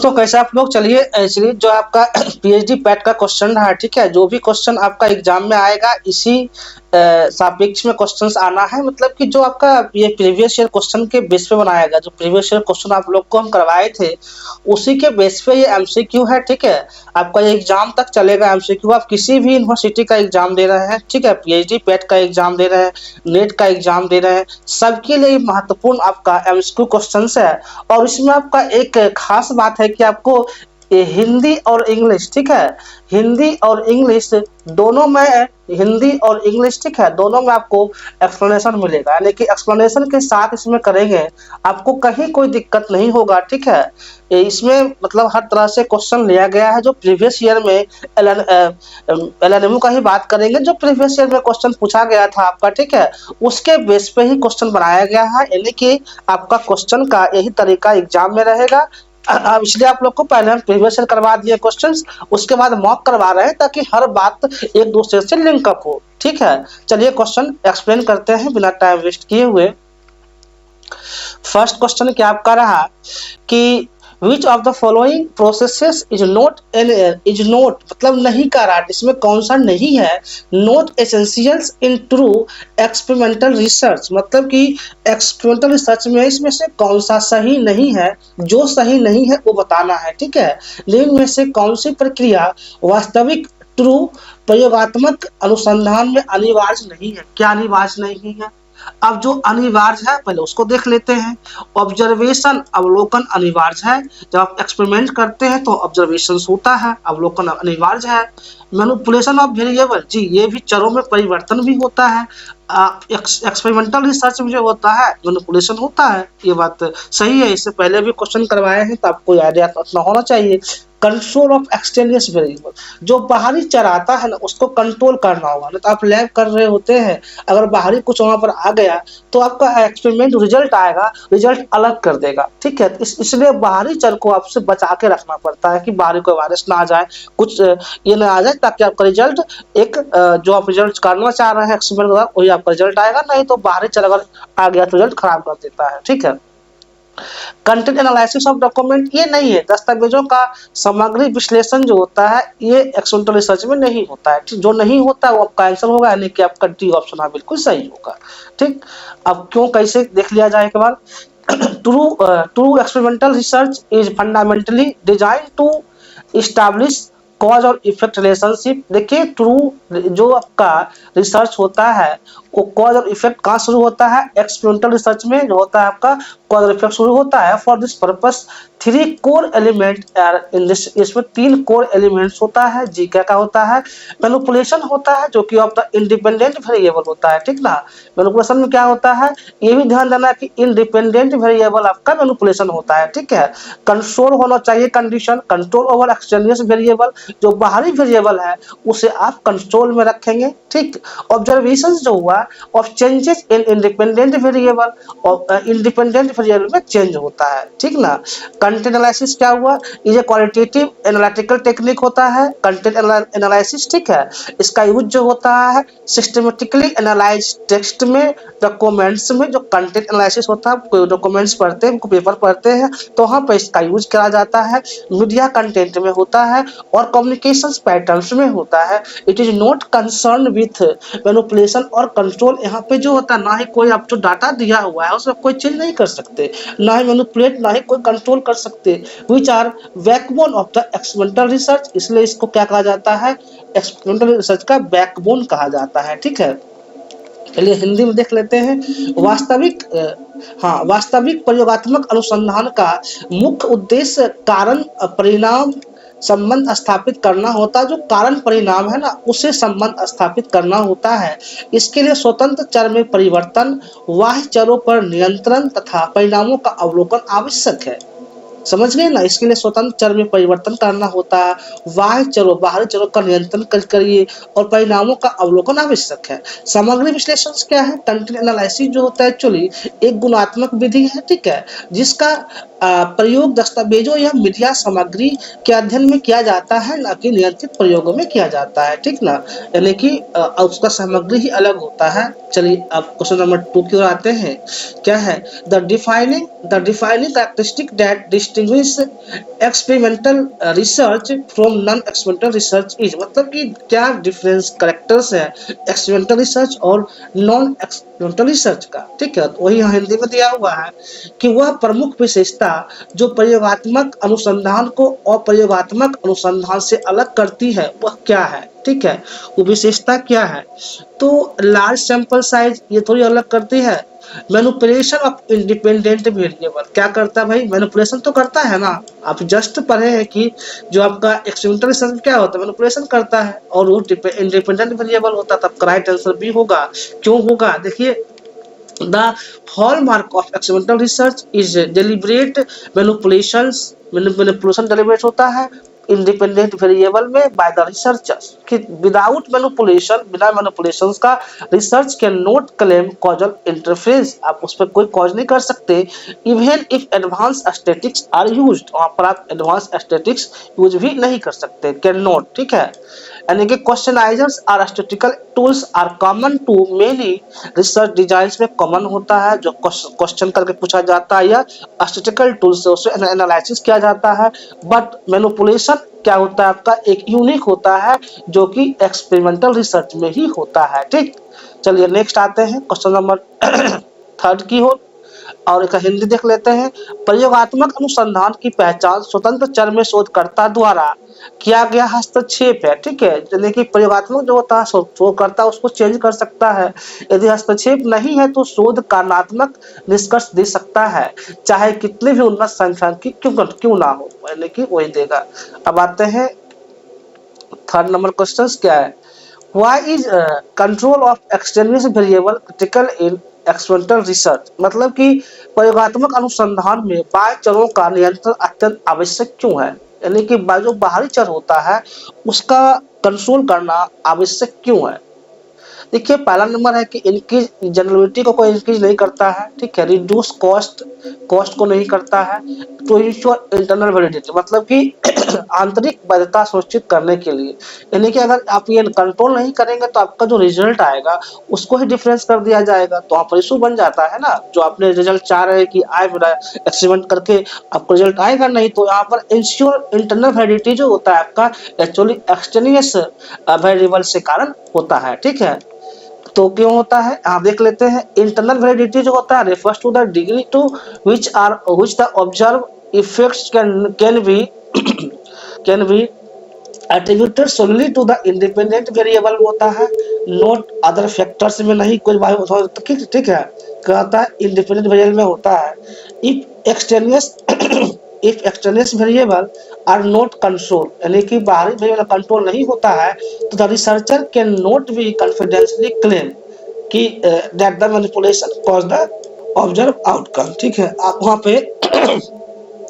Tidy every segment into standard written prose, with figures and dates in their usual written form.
तो कैसे आप लोग चलिए एक्चुअली जो आपका पीएचडी पैट का क्वेश्चन रहा, ठीक है, जो भी क्वेश्चन आपका एग्जाम में आएगा इसी सापेक्ष में क्वेश्चंस आना है। मतलब कि जो आपका ये प्रीवियस ईयर क्वेश्चन के बेस पे बनाया गया, जो प्रीवियस ईयर क्वेश्चन आप लोग को हम करवाए थे उसी के बेस पे ये एमसीक्यू है, ठीक है। आपका ये एग्जाम तक चलेगा एमसीक्यू। आप किसी भी यूनिवर्सिटी का एग्जाम दे रहे हैं, ठीक है, पीएचडी पैट का एग्जाम दे रहे हैं, नेट का एग्जाम दे रहे हैं, सबके लिए महत्वपूर्ण आपका एमसीक्यू क्वेश्चन है। और इसमें आपका एक खास बात है कि आपको ये हिंदी और इंग्लिश, ठीक है, हिंदी और इंग्लिश दोनों में, हिंदी और इंग्लिश, ठीक है, दोनों में आपको एक्सप्लेनेशन मिलेगा। यानी कि एक्सप्लेनेशन के साथ इसमें करेंगे, आपको कहीं कोई दिक्कत नहीं होगा, ठीक है। इसमें मतलब हर तरह से क्वेश्चन लिया गया है। जो प्रीवियस ईयर में एलएनएमयू का ही बात करेंगे, जो प्रीवियस ईयर में क्वेश्चन पूछा गया था आपका, ठीक है, उसके बेस पे ही क्वेश्चन बनाया गया है। यानी कि आपका क्वेश्चन का यही तरीका एग्जाम में रहेगा। अब इसलिए आप लोग को पहले हम प्रीवियस ईयर करवा दिए क्वेश्चंस, उसके बाद मॉक करवा रहे हैं ताकि हर बात एक दूसरे से लिंक अप हो, ठीक है। चलिए क्वेश्चन एक्सप्लेन करते हैं बिना टाइम वेस्ट किए हुए। फर्स्ट क्वेश्चन क्या आपका रहा कि which of the following processes is not मतलब नहीं का रहा, इसमें कौन सा नहीं है। Not essentials in true experimental research, मतलब कि एक्सपेरिमेंटल रिसर्च में इसमें से कौन सा सही नहीं है, जो सही नहीं है वो बताना है, ठीक है। निम्न में से कौन सी प्रक्रिया वास्तविक ट्रू प्रयोगात्मक अनुसंधान में अनिवार्य नहीं है। क्या अनिवार्य नहीं है? अब जो अनिवार्य है पहले उसको देख लेते हैं। ऑब्जर्वेशन, अवलोकन अनिवार्य है। जब आप एक्सपेरिमेंट करते हैं तो ऑब्जर्वेशन होता है, अवलोकन अनिवार्य है। मैनिपुलेशन ऑफ वेरिएबल, जी ये भी चरों में परिवर्तन भी होता है। एक्सपेरिमेंटल रिसर्च में जो होता है मैनिपुलेशन होता है, ये बात सही है। इससे पहले भी क्वेश्चन करवाए हैं तो आपको आइडिया अपना होना चाहिए। कंट्रोल ऑफ एक्सटेनियस वेरिएबल, जो बाहरी चर आता है ना उसको कंट्रोल करना होगा। ना तो आप लैब कर रहे होते हैं, अगर बाहरी कुछ वहां पर आ गया तो आपका एक्सपेरिमेंट रिजल्ट आएगा, रिजल्ट अलग कर देगा, ठीक है। इसलिए बाहरी चर को आपसे बचा के रखना पड़ता है कि बाहरी कोई वायरस ना आ जाए, कुछ ये ना आ जाए, ताकि आपका रिजल्ट एक जो आप रिजल्ट करना चाह रहे हैं एक्सपेरिमेंट का वही आपका रिजल्ट आएगा। नहीं तो बाहरी चर अगर आ गया तो रिजल्ट खराब कर देता है, ठीक है। कंटेंट एनालिसिस ऑफ डॉक्यूमेंट, ये नहीं है। दस्तावेजों का सामग्री विश्लेषण जो होता है ये एक्सपेरिमेंटल रिसर्च में नहीं होता है। जो नहीं होता है वो आपका आंसर होगा, यानी कि आपका डी ऑप्शन बिल्कुल सही होगा, ठीक। अब क्यों कैसे देख लिया जाए एक बार। True experimental research is fundamentally design to establish cause और इफेक्ट रिलेशनशिप। देखिए ट्रू जो आपका रिसर्च होता है वो कॉज और इफेक्ट कहाँ शुरू होता है, एक्सपेरिमेंटल रिसर्च में जो होता है आपका कॉज और इफेक्ट शुरू होता है। For this purpose 3 core element in this, इसमें 3 कोर एलिमेंट्स होता है। जी क्या होता है, मैनिपुलेशन होता है जो कि आपका इंडिपेंडेंट वेरिएबल होता है, ठीक ना। मैनिपुलेशन में क्या होता है ये भी ध्यान देना कि इंडिपेंडेंट वेरिएबल आपका मैनिपुलेशन होता है, ठीक है। कंट्रोल होना चाहिए condition, control over extraneous variable, जो बाहरी वेरिएबल है उसे आप कंट्रोल में रखेंगे, ठीक। ऑब्जर्वेशन जो हुआ of changes in independent variable, और इंडिपेंडेंट वेरिएबल में चेंज होता है, ठीक ना। कंटेंट एनालिसिस क्या हुआ, ये क्वालिटेटिव एनालिटिकल टेक्निक होता है कंटेंट एनालिसिस, ठीक है। इसका यूज जो होता है सिस्टमेटिकली एनालाइज टेक्स्ट में, डॉक्यूमेंट्स में। जो कंटेंट एनालिसिस होता है कोई डॉक्यूमेंट्स पढ़ते हैं, पेपर पढ़ते हैं तो वहाँ पर इसका यूज करा जाता है। मीडिया कंटेंट में होता है और कम्युनिकेशन पैटर्न्स में होता है। It is not concern with manipulation और कंट्रोल। यहाँ पे जो होता है ना ही कोई आप जो डाटा दिया हुआ है उसमें कोई चेंज नहीं कर सकते, ना ही मैनिपुलेट ना ही कोई कंट्रोल कर सकते। Which are backbone of the experimental research, इसलिए इसको क्या कहा जाता है, एक्सपेरिमेंटल रिसर्च का बैकबोन कहा जाता है, ठीक है। चलिए हिंदी में देख लेते हैं। वास्तविक प्रयोगात्मक अनुसंधान का मुख्य उद्देश्य कारण परिणाम संबंध स्थापित करना होता है। जो कारण परिणाम है ना उसे संबंध स्थापित करना होता है। इसके लिए स्वतंत्र चर में परिवर्तन, बाह्य चरों पर नियंत्रण तथा परिणामों का अवलोकन आवश्यक है। समझ गए ना, इसके लिए स्वतंत्र चर में परिवर्तन करना होता है, बाह्य चरों बाहरी चरों का नियंत्रण करिए और परिणामों का अवलोकन आवश्यक है। सामग्री विश्लेषण क्या है, कंटेंट एनालिसिस जो होता है एक्चुअली एक गुणात्मक विधि है, ठीक है, जिसका प्रयोग दस्तावेजों या मीडिया सामग्री के अध्ययन में किया जाता है, ना कि नियंत्रित प्रयोगों में किया जाता है, ठीक ना। यानी कि उसका सामग्री ही अलग होता है। चलिए अब क्वेश्चन नंबर 2 की ओर आते हैं। क्या है, the defining characteristic that distinguish experimental research from non experimental research is, मतलब कि क्या डिफरेंस करेक्टर्स है एक्सपेरिमेंटल रिसर्च और नॉन एक्सपेरिमेंटल रिसर्च का। ठीक है, तो वही यहाँ हिंदी में दिया हुआ है कि वह प्रमुख विशेषता जो प्रयोगात्मक अनुसंधान को अप्रयोगात्मक अनुसंधान से अलग करती है वह क्या है। ठीक है, वो विशेषता क्या है, तो लार्ज सैंपल साइज ये थोड़ी अलग करती है। मैनिपुलेशन ऑफ इंडिपेंडेंट वेरिएबल क्या करता है भाई, मैनिपुलेशन तो करता है ना, आप जस्ट पढ़े हैं कि जो आपका एक्सपेरिमेंटल रिसर्च क्या होता है, मैनिपुलेशन करता है और वो इंडिपेंडेंट वेरिएबल होता है, तब राइट आंसर भी होगा। क्यों होगा, देखिए the hallmark of experimental research is deliberate manipulation deliberate होता है इंडिपेंडेंट वेरिएबल में बाय द रिसर्चर्स, कि विदाउट मैनिपुलेशन, बिना मैनिपुलेशंस का research can not claim causal interference, आप उस पर कोई कॉज नहीं कर सकते। Even if advance statistics are used, वहां पर आप एडवांस स्टैटिस्टिक्स यूज भी नहीं कर सकते, कैन नॉट। ठीक है, यानी कि क्वेश्चनाइजर्स और statistical tools are common to many research designs में कॉमन होता है, जो क्वेश्चन करके पूछा जाता है या स्टैटिस्टिकल टूल्स से उसे एनालिसिस किया जाता है। बट मैनिपुलेशन क्या होता है आपका, एक यूनिक होता है जो कि एक्सपेरिमेंटल रिसर्च में ही होता है। ठीक, चलिए नेक्स्ट आते हैं क्वेश्चन नंबर 3 की ओर और एक हिंदी देख लेते हैं। प्रयोगात्मक अनुसंधान की पहचान स्वतंत्र चर में शोधकर्ता द्वारा किया गया हस्तक्षेप है। ठीक है, यानी कि प्रयोगात्मक जो होता है शोधकर्ता उसको चेंज कर सकता है, यदि हस्तक्षेप नहीं है तो शोध कारणात्मक निष्कर्ष दे सकता है, चाहे कितने भी उन्नत सांख्यिकी क्यों ना हो, यानी कि वही देगा। अब आते हैं 3rd नंबर क्वेश्चन क्या है, why is control of extraneous variable critical in experimental research, मतलब कि प्रयोगात्मक अनुसंधान में बाह्य चरों का नियंत्रण अत्यंत आवश्यक क्यों है, यानी कि जो बाहरी चर होता है उसका कंट्रोल करना आवश्यक क्यों है। देखिए पहला नंबर है कि इनकी जनरेबिलिटी को कोई इंक्रीज नहीं करता है। ठीक है, रिड्यूस कॉस्ट को नहीं करता है, तो इंश्योर इंटरनल वैलिडिटी, मतलब कि आंतरिक वैधता सुनिश्चित करने के लिए, यानी कि अगर आप ये कंट्रोल नहीं करेंगे तो आपका जो रिजल्ट आएगा उसको ही डिफरेंस कर दिया जाएगा, तो आप इशू बन जाता है ना, जो आपने रिजल्ट चाह रहे हैं कि आए मेरा एक्सपेरिमेंट करके आपको रिजल्ट आएगा नहीं, तो यहाँ पर इंश्योर इंटरनल वैलिडिटी जो होता है आपका एक्चुअली एक्सटेनियस वेरिएबल से कारण होता है। ठीक है, तो क्यों होता है यहाँ देख लेते हैं। इंटरनल वैलिडिटी जो होता है refers to the degree to which the observe effects can be attributed solely to the independent variable होता है, नोट अदर फैक्टर्स में नहीं कोई ठीक है, कहता है इंडिपेंडेंट वेरिएबल में होता है। If extraneous variable are not control, यानी कि बाहरी वेरिएबल कंट्रोल नहीं होता है, तो the researcher can not be confidentially claim कि that the manipulation cause the observe outcome. ठीक है, आप वहाँ पे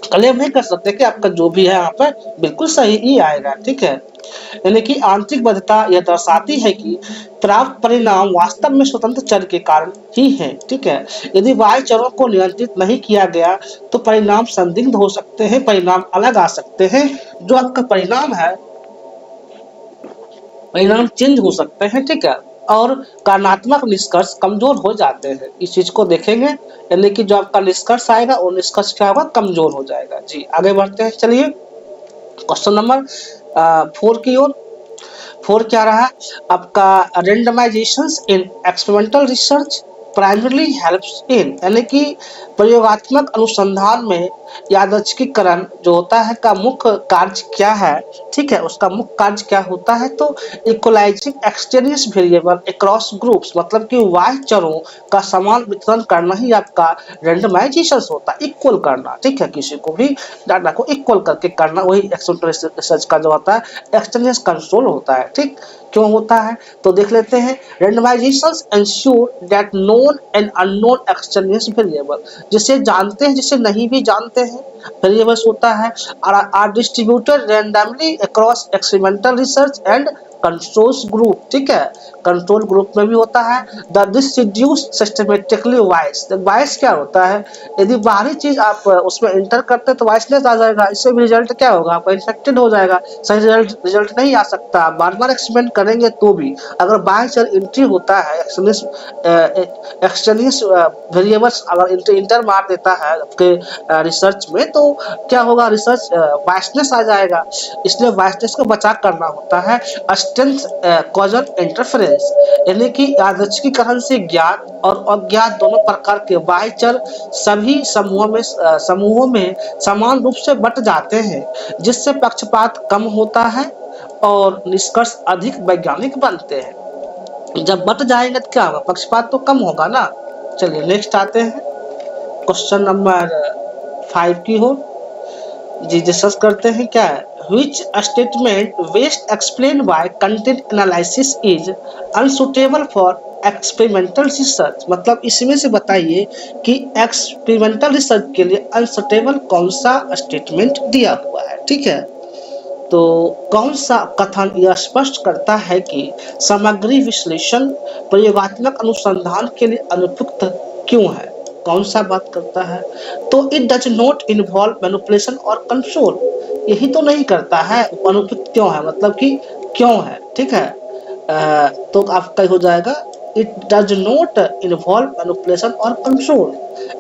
क्लेम नहीं कर सकते कि आपका जो भी है यहाँ पर बिल्कुल सही ही आएगा। ठीक है, यानी कि आंतरिक वैधता यह दर्शाती है कि प्राप्त परिणाम वास्तव में स्वतंत्र चर के कारण ही है। ठीक है, यदि बाह्य चरों को नियंत्रित नहीं किया गया तो परिणाम संदिग्ध हो सकते हैं, परिणाम अलग आ सकते हैं, जो आपका परिणाम है परिणाम चेंज हो सकते हैं। ठीक है, और कारणात्मक निष्कर्ष कमजोर हो जाते हैं, इस चीज को देखेंगे, यानी कि जो आपका निष्कर्ष आएगा वो निष्कर्ष क्या होगा, कमजोर हो जाएगा। जी आगे बढ़ते हैं, चलिए क्वेश्चन नंबर 4 की ओर। 4 क्या रहा आपका, randomizations in experimental research primarily helps in, यानी कि प्रयोगात्मक अनुसंधान में यादृच्छिकीकरण जो होता है का मुख्य कार्य क्या है। ठीक है, उसका मुख्य कार्य क्या होता है, तो equalising extraneous variable across groups, मतलब कि बाह्य चरों का समान वितरण करना ही आपका रेंडमाइजेशन होता है, इक्वल करना। ठीक है, किसी को भी डाटा को इक्वल करके करना, वही एक्सपेरिमेंटल रिसर्च का जो होता है एक्सटेनियस कंट्रोल होता है। ठीक, क्यों होता है तो देख लेते हैं। Randomizations ensure that known and unknown extraneous variable, जिसे जानते हैं जिसे नहीं भी जानते हैं वेरिएबल्स होता है, are distributed randomly across experimental research and controls group, ठीक है, कंट्रोल ग्रुप में भी होता है। The this reduce systematically voice, voice क्या होता है, यदि बाहरी चीज आप उसमें इंटर करते हैं तो वॉइसलेस आ जाएगा, इससे भी रिजल्ट क्या होगा, आपका इन्फेक्टेड हो जाएगा, सही रिजल्ट नहीं आ सकता, बार बार एक्सपेरिमेंट करेंगे तो भी। अगर बाय चांस एंट्री होता है एक्सटेनियस वेरिएबल्स अगर इंटर मार देता है आपके रिसर्च में, तो क्या होगा, रिसर्च बायसनेस आ जाएगा, इसलिए बायसनेस को बचा करना होता है। स्ट्रेंथ कॉजल इंटरफेरेंस, यानी कि यादृच्छिकीकरण से ज्ञात और अज्ञात दोनों प्रकार के बाह्य चर सभी समूहों में समान रूप से बट जाते हैं, जिससे पक्षपात कम होता है और निष्कर्ष अधिक वैज्ञानिक बनते हैं। जब बट जाएंगे तो क्या होगा, पक्षपात तो कम होगा ना। चलिए नेक्स्ट आते हैं क्वेश्चन नंबर 5 की हो जी, डिस्कस करते हैं क्या है, which statement best explained by content analysis is unsuitable for experimental research, मतलब इसमें से बताइए कि एक्सपेरिमेंटल रिसर्च के लिए अनसुटेबल कौन सा स्टेटमेंट दिया हुआ है, ठीक है। तो कौन सा कथन यह स्पष्ट करता है कि सामग्री विश्लेषण प्रयोगात्मक अनुसंधान के लिए अनुपयुक्त क्यों है, कौन सा बात करता है, तो it does not involve manipulation और कंट्रोल, यही तो नहीं करता है, अनुपयुक्त क्यों है मतलब कि क्यों है, ठीक है। तो आपका हो जाएगा it does not involve manipulation और कंट्रोल,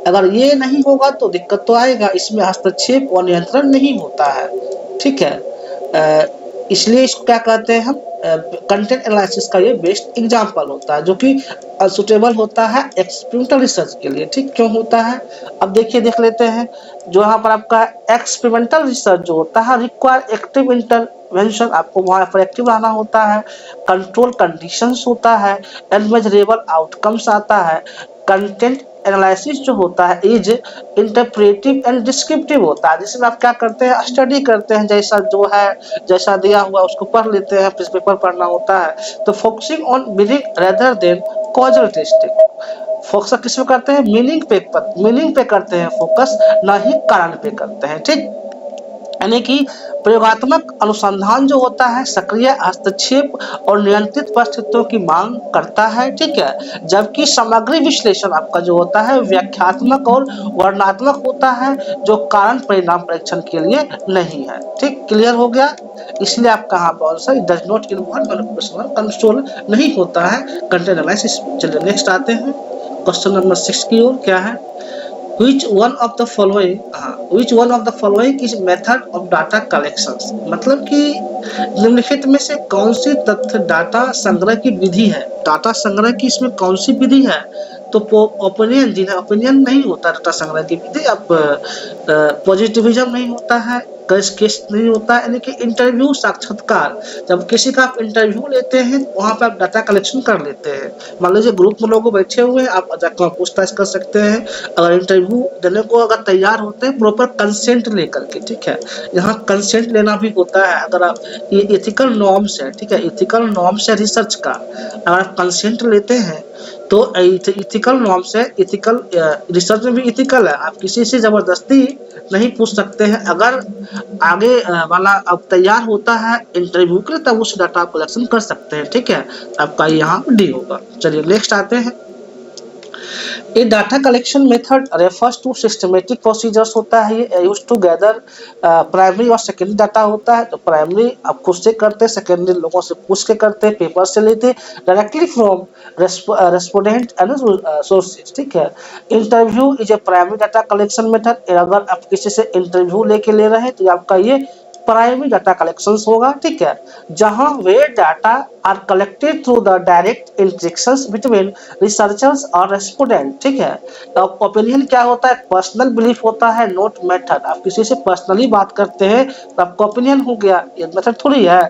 अगर ये नहीं होगा तो दिक्कत तो आएगा, इसमें हस्तक्षेप और नियंत्रण नहीं होता है, ठीक है। इसलिए इसको क्या कहते हैं हम, कंटेंट एनालिसिस का ये बेस्ट एग्जांपल होता है, जो कि सुटेबल होता है एक्सपेरिमेंटल रिसर्च के लिए, ठीक। क्यों होता है, अब देखिए देख लेते हैं, जो यहाँ पर आपका एक्सपेरिमेंटल रिसर्च जो होता है रिक्वायर एक्टिव इंटरवेंशन, आपको वहाँ पर एक्टिव रहना होता है, कंट्रोल कंडीशंस होता है, एंड मेजरेबल आउटकम्स आता है। कंटेंट एनालिसिस जो होता है इज इंटरप्रेटिव एंड डिस्क्रिप्टिव होता है, जिसमें आप क्या करते हैं, स्टडी करते हैं, जैसा जो है जैसा दिया हुआ उसको पढ़ लेते हैं, फिर पेपर पढ़ना होता है। तो focusing on meaning rather than causal testing, focus किस पे करते हैं, मीनिंग पे करते हैं फोकस, ना ही कारण पे करते हैं, ठीक। यानी कि प्रयोगात्मक अनुसंधान जो होता है सक्रिय हस्तक्षेप और नियंत्रित परिस्थितियों की मांग करता है, ठीक है, जबकि सामग्री विश्लेषण आपका जो होता है व्याख्यात्मक और वर्णनात्मक होता है, जो कारण परिणाम परीक्षण के लिए नहीं है, ठीक। क्लियर हो गया, इसलिए आप कहाँ पर answer does not involve manipulation और कंट्रोल नहीं होता है कंटेंट एनालिसिस। चलिए नेक्स्ट आते हैं क्वेश्चन नंबर 6 की ओर, क्या है, Which one of the following is method of data collections, मतलब कि निम्नलिखित में से कौन सी तथ्य डाटा संग्रह की विधि है, डाटा संग्रह की इसमें कौन सी विधि है, तो ओपिनियन, जिन्हें ओपिनियन नहीं होता डाटा संग्रह की विधि, अब पॉजिटिविज्म नहीं होता है, केस नहीं होता है, यानी कि इंटरव्यू साक्षात्कार, जब किसी का आप इंटरव्यू लेते हैं वहां पर आप डाटा कलेक्शन कर लेते हैं, मान लीजिए ग्रुप में लोग बैठे हुए हैं, आप जाकर पूछताछ कर सकते हैं, अगर इंटरव्यू देने को अगर तैयार होते हैं प्रॉपर कंसेंट लेकर के, ठीक है, यहाँ कंसेंट लेना भी होता है, अगर आप ये एथिकल नॉर्म्स है, ठीक है, एथिकल नॉर्म्स है रिसर्च का, अगर आप कंसेंट लेते हैं तो इथिकल नॉर्म्स है, इथिकल रिसर्च में भी इथिकल है, आप किसी से जबरदस्ती नहीं पूछ सकते हैं, अगर आगे वाला अब तैयार होता है इंटरव्यू के लिए तब उस डाटा कलेक्शन कर सकते हैं, ठीक है, आपका यहाँ डी होगा। चलिए नेक्स्ट आते हैं, ये data collection method refers to systematic procedures होता है, ये यूज टू गैदर प्राइमरी और सेकेंडरी डाटा होता है, तो प्राइमरी आप खुद से करते हैं, सेकेंडरी लोगों से पूछ के करते हैं, पेपर से लेते हैं, directly from respondent and sources, ठीक है। Interview is a primary data collection method, अगर आप किसी से इंटरव्यू लेके ले रहे हैं तो आपका ये प्राइमरी डाटा कलेक्शंस होगा, ठीक है, जहां वे data are collected through the direct interactions between researchers और रेस्पोंडेंट, ठीक है। तो ओपिनियन क्या होता है, पर्सनल बिलीफ होता है, नोट मेथड, आप किसी से पर्सनली बात करते हैं तो आपका ओपिनियन हो गया, ये मेथड थोड़ी है।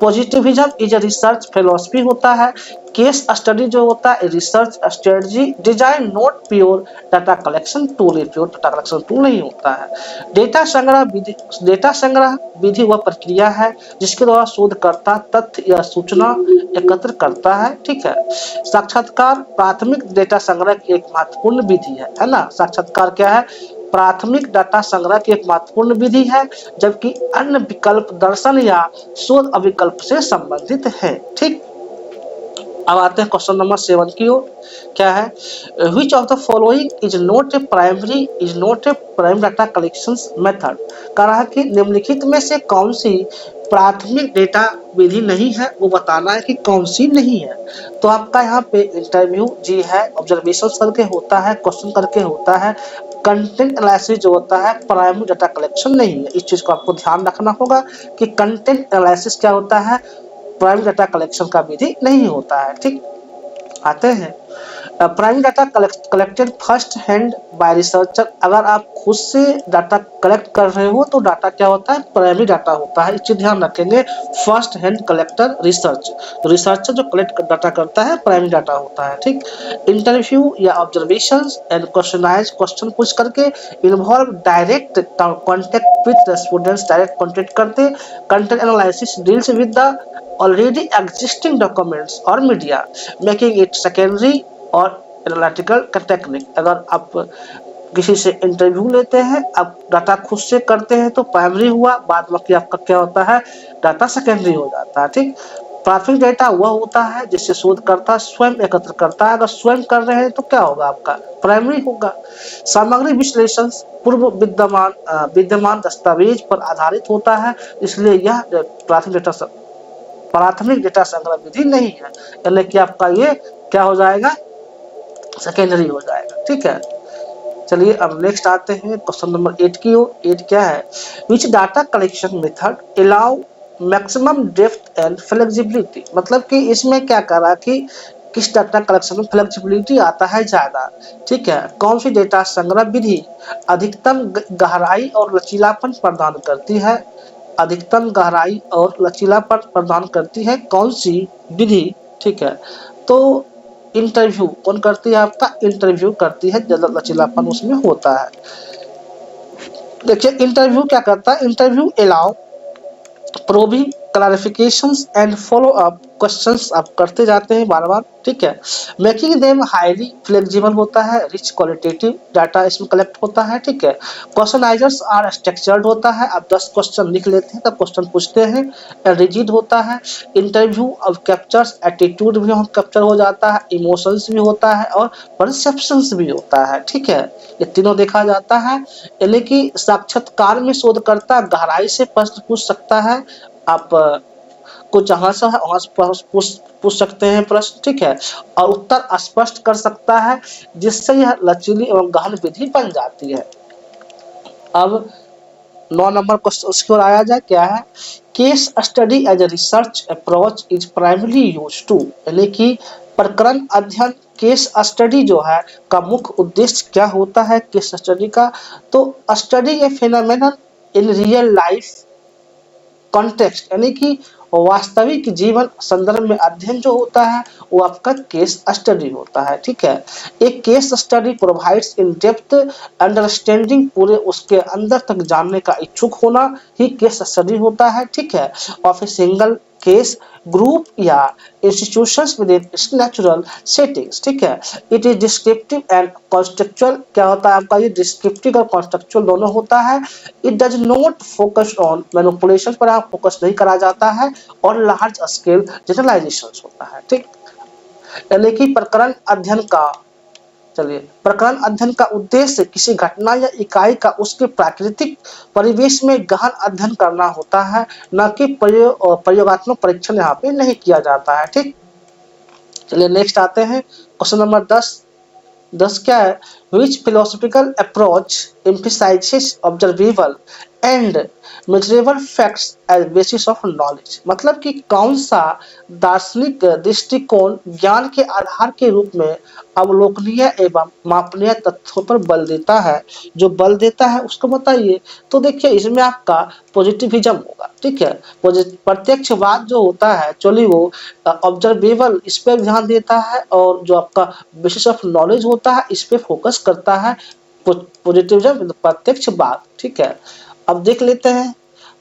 Positivism is a research philosophy होता है, केस स्टडी जो होता है research strategy design, note pure data collection tool, pure data collection tool नहीं होता है। डेटा संग्रह विधि वह प्रक्रिया है जिसके द्वारा शोधकर्ता तथ्य या सूचना एकत्र करता है, ठीक है। साक्षात्कार प्राथमिक डेटा संग्रह की एक महत्वपूर्ण विधि है ना। साक्षात्कार क्या है, प्राथमिक डाटा संग्रह की एक महत्वपूर्ण विधि है, जबकि अन्य विकल्प दर्शन या शोध अभिकल्प से संबंधित है। ठीक, अब आते हैं क्वेश्चन नंबर 7 की ओर। क्या है? Which of the following is not a primary data collection method. कह रहा है कि निम्नलिखित में से कौन सी प्राथमिक डेटा विधि नहीं है, वो बताना है कि कौन सी नहीं है। तो आपका यहाँ पे इंटरव्यू जी है, ऑब्जर्वेशन करके होता है, क्वेश्चन करके होता है, कंटेंट एनालिसिस जो होता है प्राइमरी डाटा कलेक्शन नहीं है। इस चीज को आपको ध्यान रखना होगा कि कंटेंट एनालिसिस क्या होता है, प्राइमरी डाटा कलेक्शन का विधि नहीं होता है। ठीक, आते हैं primary data collected first hand by researcher. अगर आप खुद से डाटा कलेक्ट कर रहे हो तो डाटा क्या होता है, प्राइमरी डाटा होता है। इस चीज ध्यान रखेंगे, फर्स्ट हैंड कलेक्टर रिसर्चर जो कलेक्ट डाटा करता है प्राइमरी डाटा होता है। ठीक, इंटरव्यू या ऑब्जर्वेशंस एंड क्वेश्चनाइज, क्वेश्चन पूछ करके, involve direct contact with respondents, direct contact करते, content analysis deals with the already existing documents or media, making it secondary or analytical technique। अगर आप किसी से इंटरव्यू लेते हैं, आप डाटा खुद से करते हैं तो प्राइमरी हुआ, बाद में आपका क्या होता है, डाटा सेकेंडरी हो जाता है। ठीक, प्राथमिक डेटा वह होता है जिससे शोधकर्ता स्वयं एकत्र करता है। अगर स्वयं कर रहे हैं तो क्या होगा, आपका प्राइमरी होगा। सामग्री विश्लेषण पूर्व विद्यमान दस्तावेज पर आधारित होता है, इसलिए यह प्राथमिक डेटा संग्रह विधि नहीं है, यानी कि आपका ये क्या हो जाएगा, सेकेंडरी हो जाएगा। ठीक है, चलिए अब नेक्स्ट आते हैं क्वेश्चन नंबर 8 की ओर। 8 क्या है? Which data collection method allow maximum depth and flexibility. मतलब कि इसमें क्या करा कि किस डाटा कलेक्शन में फ्लेक्सिबिलिटी आता है ज्यादा। ठीक है, कौन सी डेटा संग्रह विधि अधिकतम गहराई और लचीलापन प्रदान करती है, अधिकतम गहराई और लचीलापन प्रदान करती है कौन सी विधि। ठीक है, तो इंटरव्यू कौन करती है, आपका इंटरव्यू करती है, ज्यादा लचीलापन उसमें होता है। देखिए इंटरव्यू क्या करता है, interview allow probing, clarifications and follow up questions आप करते जाते हैं बार बार। ठीक है, मेकिंग देम हाईली फ्लेक्सिबल होता है, रिच क्वालिटेटिव डाटा इसमें कलेक्ट होता है। ठीक है, क्वेश्चनाइजर्स आर स्ट्रक्चर्ड होता है, आप 10 क्वेश्चन लिख लेते हैं तब क्वेश्चन पूछते हैं। रिजिड होता है, इंटरव्यू अब कैप्चर्स एटीट्यूड भी कैप्चर हो जाता है, इमोशंस भी होता है और परसेप्शंस भी होता है। ठीक है, ये तीनों देखा जाता है, यानी कि साक्षात्कार में शोधकर्ता गहराई से प्रश्न पूछ सकता है, आप कुछ जहाँ से वहाँ पूछ सकते हैं प्रश्न। ठीक है, और उत्तर स्पष्ट कर सकता है, जिससे यह लचीली एवं गहन विधि बन जाती है। अब 9 नंबर क्वेश्चन उसकी ओर आया जाए। क्या है? Case study as a research approach is primary use to, यानी कि प्रकरण अध्ययन केस स्टडी जो है का मुख्य उद्देश्य क्या होता है केस स्टडी का, तो study A phenomenon in real life context, यानी कि वास्तविक जीवन संदर्भ में अध्ययन जो होता है वो आपका केस स्टडी होता है। ठीक है, एक case study provides in depth understanding, पूरे उसके अंदर तक जानने का इच्छुक होना ही केस स्टडी होता है। ठीक है, of a single case group या institutions with its natural settings. ठीक है, it is descriptive and contextual, क्या होता है आपका ये डिस्क्रिप्टिव और कॉन्टेक्चुअल दोनों होता है। It does not focus on manipulation, पर आप फोकस नहीं करा जाता है, और लार्ज स्केल जनरलाइजेशन होता है। ठीक, यानी कि प्रकरण अध्ययन का उद्देश्य किसी घटना या इकाई का उसके प्राकृतिक परिवेश में गहन अध्ययन करना होता है, न कि प्रयोगात्मक परीक्षण यहाँ पे नहीं किया जाता है। ठीक, चलिए नेक्स्ट आते हैं क्वेश्चन नंबर 10 क्या है? Which philosophical approach emphasizes observable and measurable facts as basis of knowledge. मतलब कि कौन सा दार्शनिक दृष्टिकोण ज्ञान के आधार के रूप में अवलोकनीय एवं मापनीय तथ्यों पर बल देता है, जो बल देता है उसको बताइए। तो देखिए इसमें आपका पॉजिटिविज्म होगा। ठीक है, प्रत्यक्षवाद जो होता है चलिए वो ऑब्जर्वेबल इस पर ध्यान देता है, और जो आपका बेसिस ऑफ नॉलेज होता है इस पे फोकस करता है। पॉजिटिविज्म प्रत्यक्षवाद। ठीक है, अब देख लेते हैं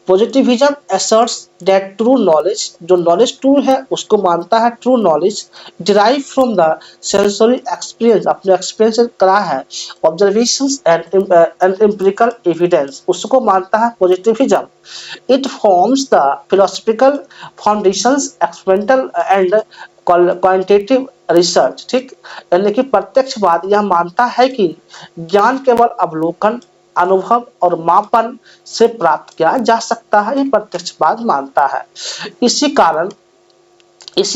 positivism asserts that true knowledge, जो knowledge true है उसको मानता है true knowledge derived from the sensory experience, अपने experience से करा है, observations and empirical evidence, उसको मानता है positivism. It forms the philosophical foundations experimental and quantitative research. ठीक, यानी कि प्रत्यक्षवाद यह मानता है कि ज्ञान केवल अवलोकन, अनुभव और मापन से प्राप्त किया जा सकता है, यह प्रत्यक्षवाद मानता है. इसी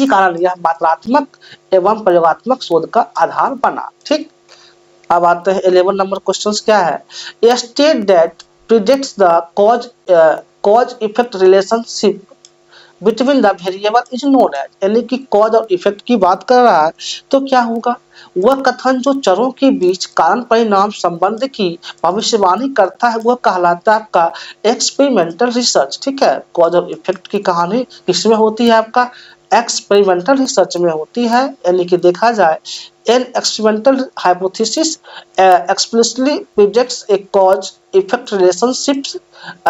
कारण यह मात्रात्मक एवं प्रयोगात्मक शोध का आधार बना. ठीक, अब आते हैं 11 नंबर क्वेश्चन क्या है. A state that predicts the cause effect relationship between the variable is known as, यानी कि कॉज और इफेक्ट की बात कर रहा है तो क्या होगा, वह कथन जो चरों के बीच कारण परिणाम संबंध की भविष्यवाणी करता है वह कहलाता है आपका एक्सपेरिमेंटल रिसर्च. ठीक है, कॉज और इफेक्ट की कहानी किसमें होती है, आपका एक्सपेरिमेंटल रिसर्च में होती है. यानी कि देखा जाए an experimental hypothesis explicitly predicts A cause effect relationships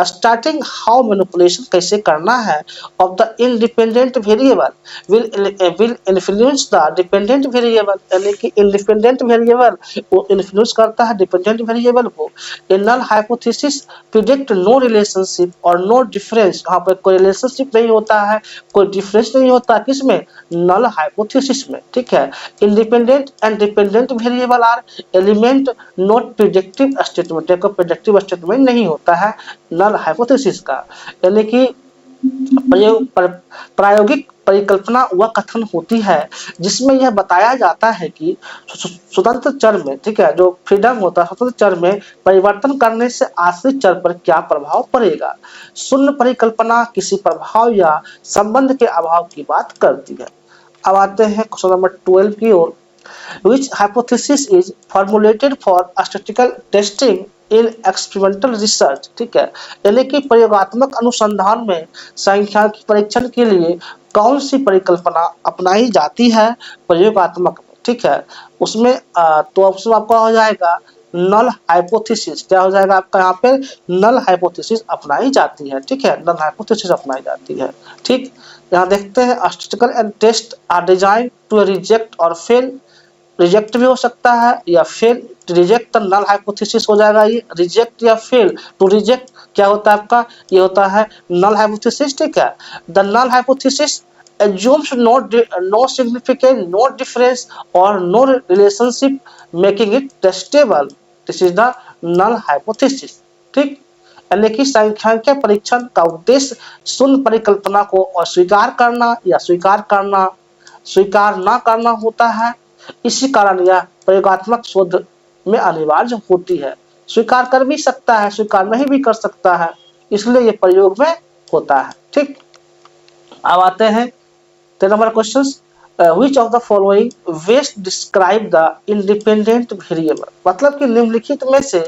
starting how manipulation कैसे करना है of the independent variable will influence the dependent variable, यानी कि इंडिपेंडेंट वेरिएबल वो इन्फ्लुएंस करता है डिपेंडेंट वेरिएबल को. In null hypothesis predict no relationship और नो डिफरेंस, यहाँ पर कोई रिलेशनशिप नहीं होता है, कोई डिफरेंस नहीं होता किसमें, नल हाइपोथेसिस में. ठीक है, independent and dependent variable are element not predictive statement, को प्रिडिक्टिव स्टेटमेंट नहीं होता है नल हाइपोथेसिस का. यानी कि प्रायोगिक परिकल्पना वह कथन होती है जिसमें यह बताया जाता है कि स्वतंत्र चर में, ठीक है, जो फ्रीडम होता है स्वतंत्र चर में परिवर्तन करने से आश्रित चर पर क्या प्रभाव पड़ेगा. शून्य परिकल्पना किसी प्रभाव या संबंध के अभाव की बात करती है. अब आते हैं क्वेश्चन नंबर 12 की ओर. Which hypothesis is formulated for statistical testing in experimental research. ठीक है, यानी कि प्रयोगात्मक अनुसंधान में सांख्यिकी परीक्षण के लिए कौन सी परिकल्पना अपनाई जाती है प्रयोगात्मक में. ठीक है, उसमें तो ऑप्शन आपका हो जाएगा नल हाइपोथेसिस. क्या हो जाएगा आपका यहाँ पे, नल हाइपोथेसिस अपनाई जाती है. ठीक है, नल हाइपोथेसिस अपनाई जाती है. ठीक, यहाँ देखते हैं statistical and test are design to reject और फेल. रिजेक्ट भी हो सकता है या fail. Reject the null hypothesis हो जाएगा, ये रिजेक्ट या फेल. टू रिजेक्ट क्या होता है आपका, ये होता है नल हाइपोथेसिस. ठीक है, the null hypothesis assumes no significant, no difference or no relationship making it testable. This is the null hypothesis. ठीक, यानी कि सांख्यिकीय परीक्षण का उद्देश्य शून्य परिकल्पना को अस्वीकार करना या स्वीकार ना करना होता है. इसी कारण यह प्रयोगात्मक शोध में अनिवार्य होती है. स्वीकार कर भी सकता है, स्वीकार नहीं भी कर सकता है, इसलिए यह प्रयोग में होता है. ठीक, अब आते हैं 13 number question. Which of the following best describe the independent variable, मतलब कि निम्नलिखित में से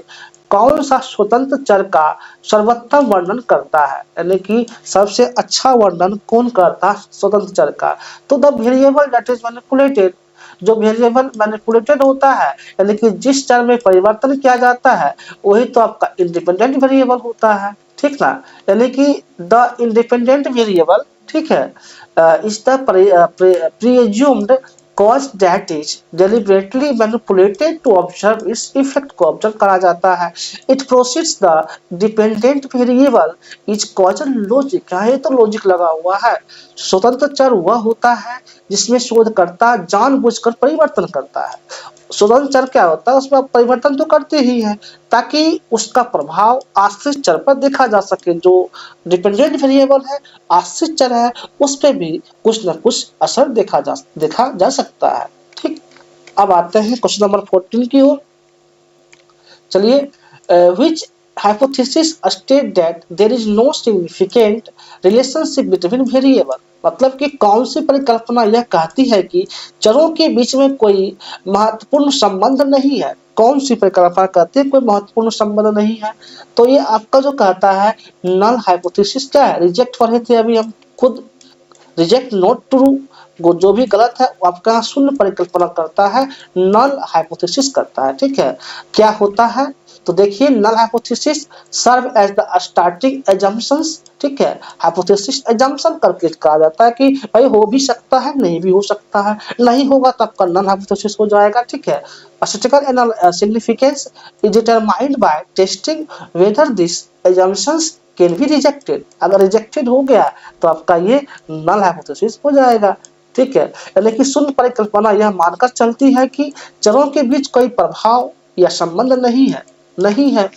कौन सा स्वतंत्र चर का सर्वोत्तम वर्णन करता है, यानी कि सबसे अच्छा वर्णन कौन करता है स्वतंत्र चर का. तो the variable that is manipulated, जो वेरिएबल मैनिपुलेटेड होता है यानी कि जिस चर में परिवर्तन किया जाता है वही तो आपका इंडिपेंडेंट वेरिएबल होता है. ठीक ना, यानी कि द इंडिपेंडेंट वेरिएबल, ठीक है, is the presumed cause that is deliberately manipulated to observe its effect को ऑब्जर्व करा जाता है. It proceeds the dependent variable is causal logic, है तो लॉजिक लगा हुआ है. स्वतंत्र चर वह होता है जिसमें शोधकर्ता जानबूझकर परिवर्तन करता है. स्वतंत्र चर क्या होता है, उसमें आप परिवर्तन तो करते ही हैं ताकि उसका प्रभाव आश्रित चर पर देखा जा सके. जो डिपेंडेंट वेरिएबल है, आश्रित चर है, उस पर भी कुछ न कुछ असर देखा जा सकता है. ठीक, अब आते हैं क्वेश्चन नंबर 14 की ओर. चलिए, which hypothesis state that there is no significant relationship between variable, मतलब कि कौन सी परिकल्पना यह कहती है कि चरों के बीच में कोई महत्वपूर्ण संबंध नहीं है. कौन सी परिकल्पना कहती है कोई महत्वपूर्ण संबंध नहीं है, तो ये आपका जो कहता है नल हाइपोथेसिस क्या है, रिजेक्ट पढ़े थे अभी हम खुद. रिजेक्ट नॉट ट्रू, जो भी गलत है वो आपका यहाँ शून्य परिकल्पना करता है, नल हाइपोथेसिस करता है। ठीक है, क्या होता है तो देखिए, null hypothesis serve as the starting assumptions. ठीक है, हाइपोथेसिस एजम्पशन करके कहा जाता है कि भाई हो भी सकता है, नहीं भी हो सकता है, नहीं होगा तो आपका नल हाइपोथेसिस हो जाएगा। ठीक है, statistical significance is determined by testing whether this assumptions can be rejected. अगर रिजेक्टेड हो गया तो आपका ये नल हाइपोथेसिस हो जाएगा। ठीक है, लेकिन शून्य परिकल्पना यह मानकर चलती है कि चरों के बीच कोई प्रभाव या संबंध नहीं है।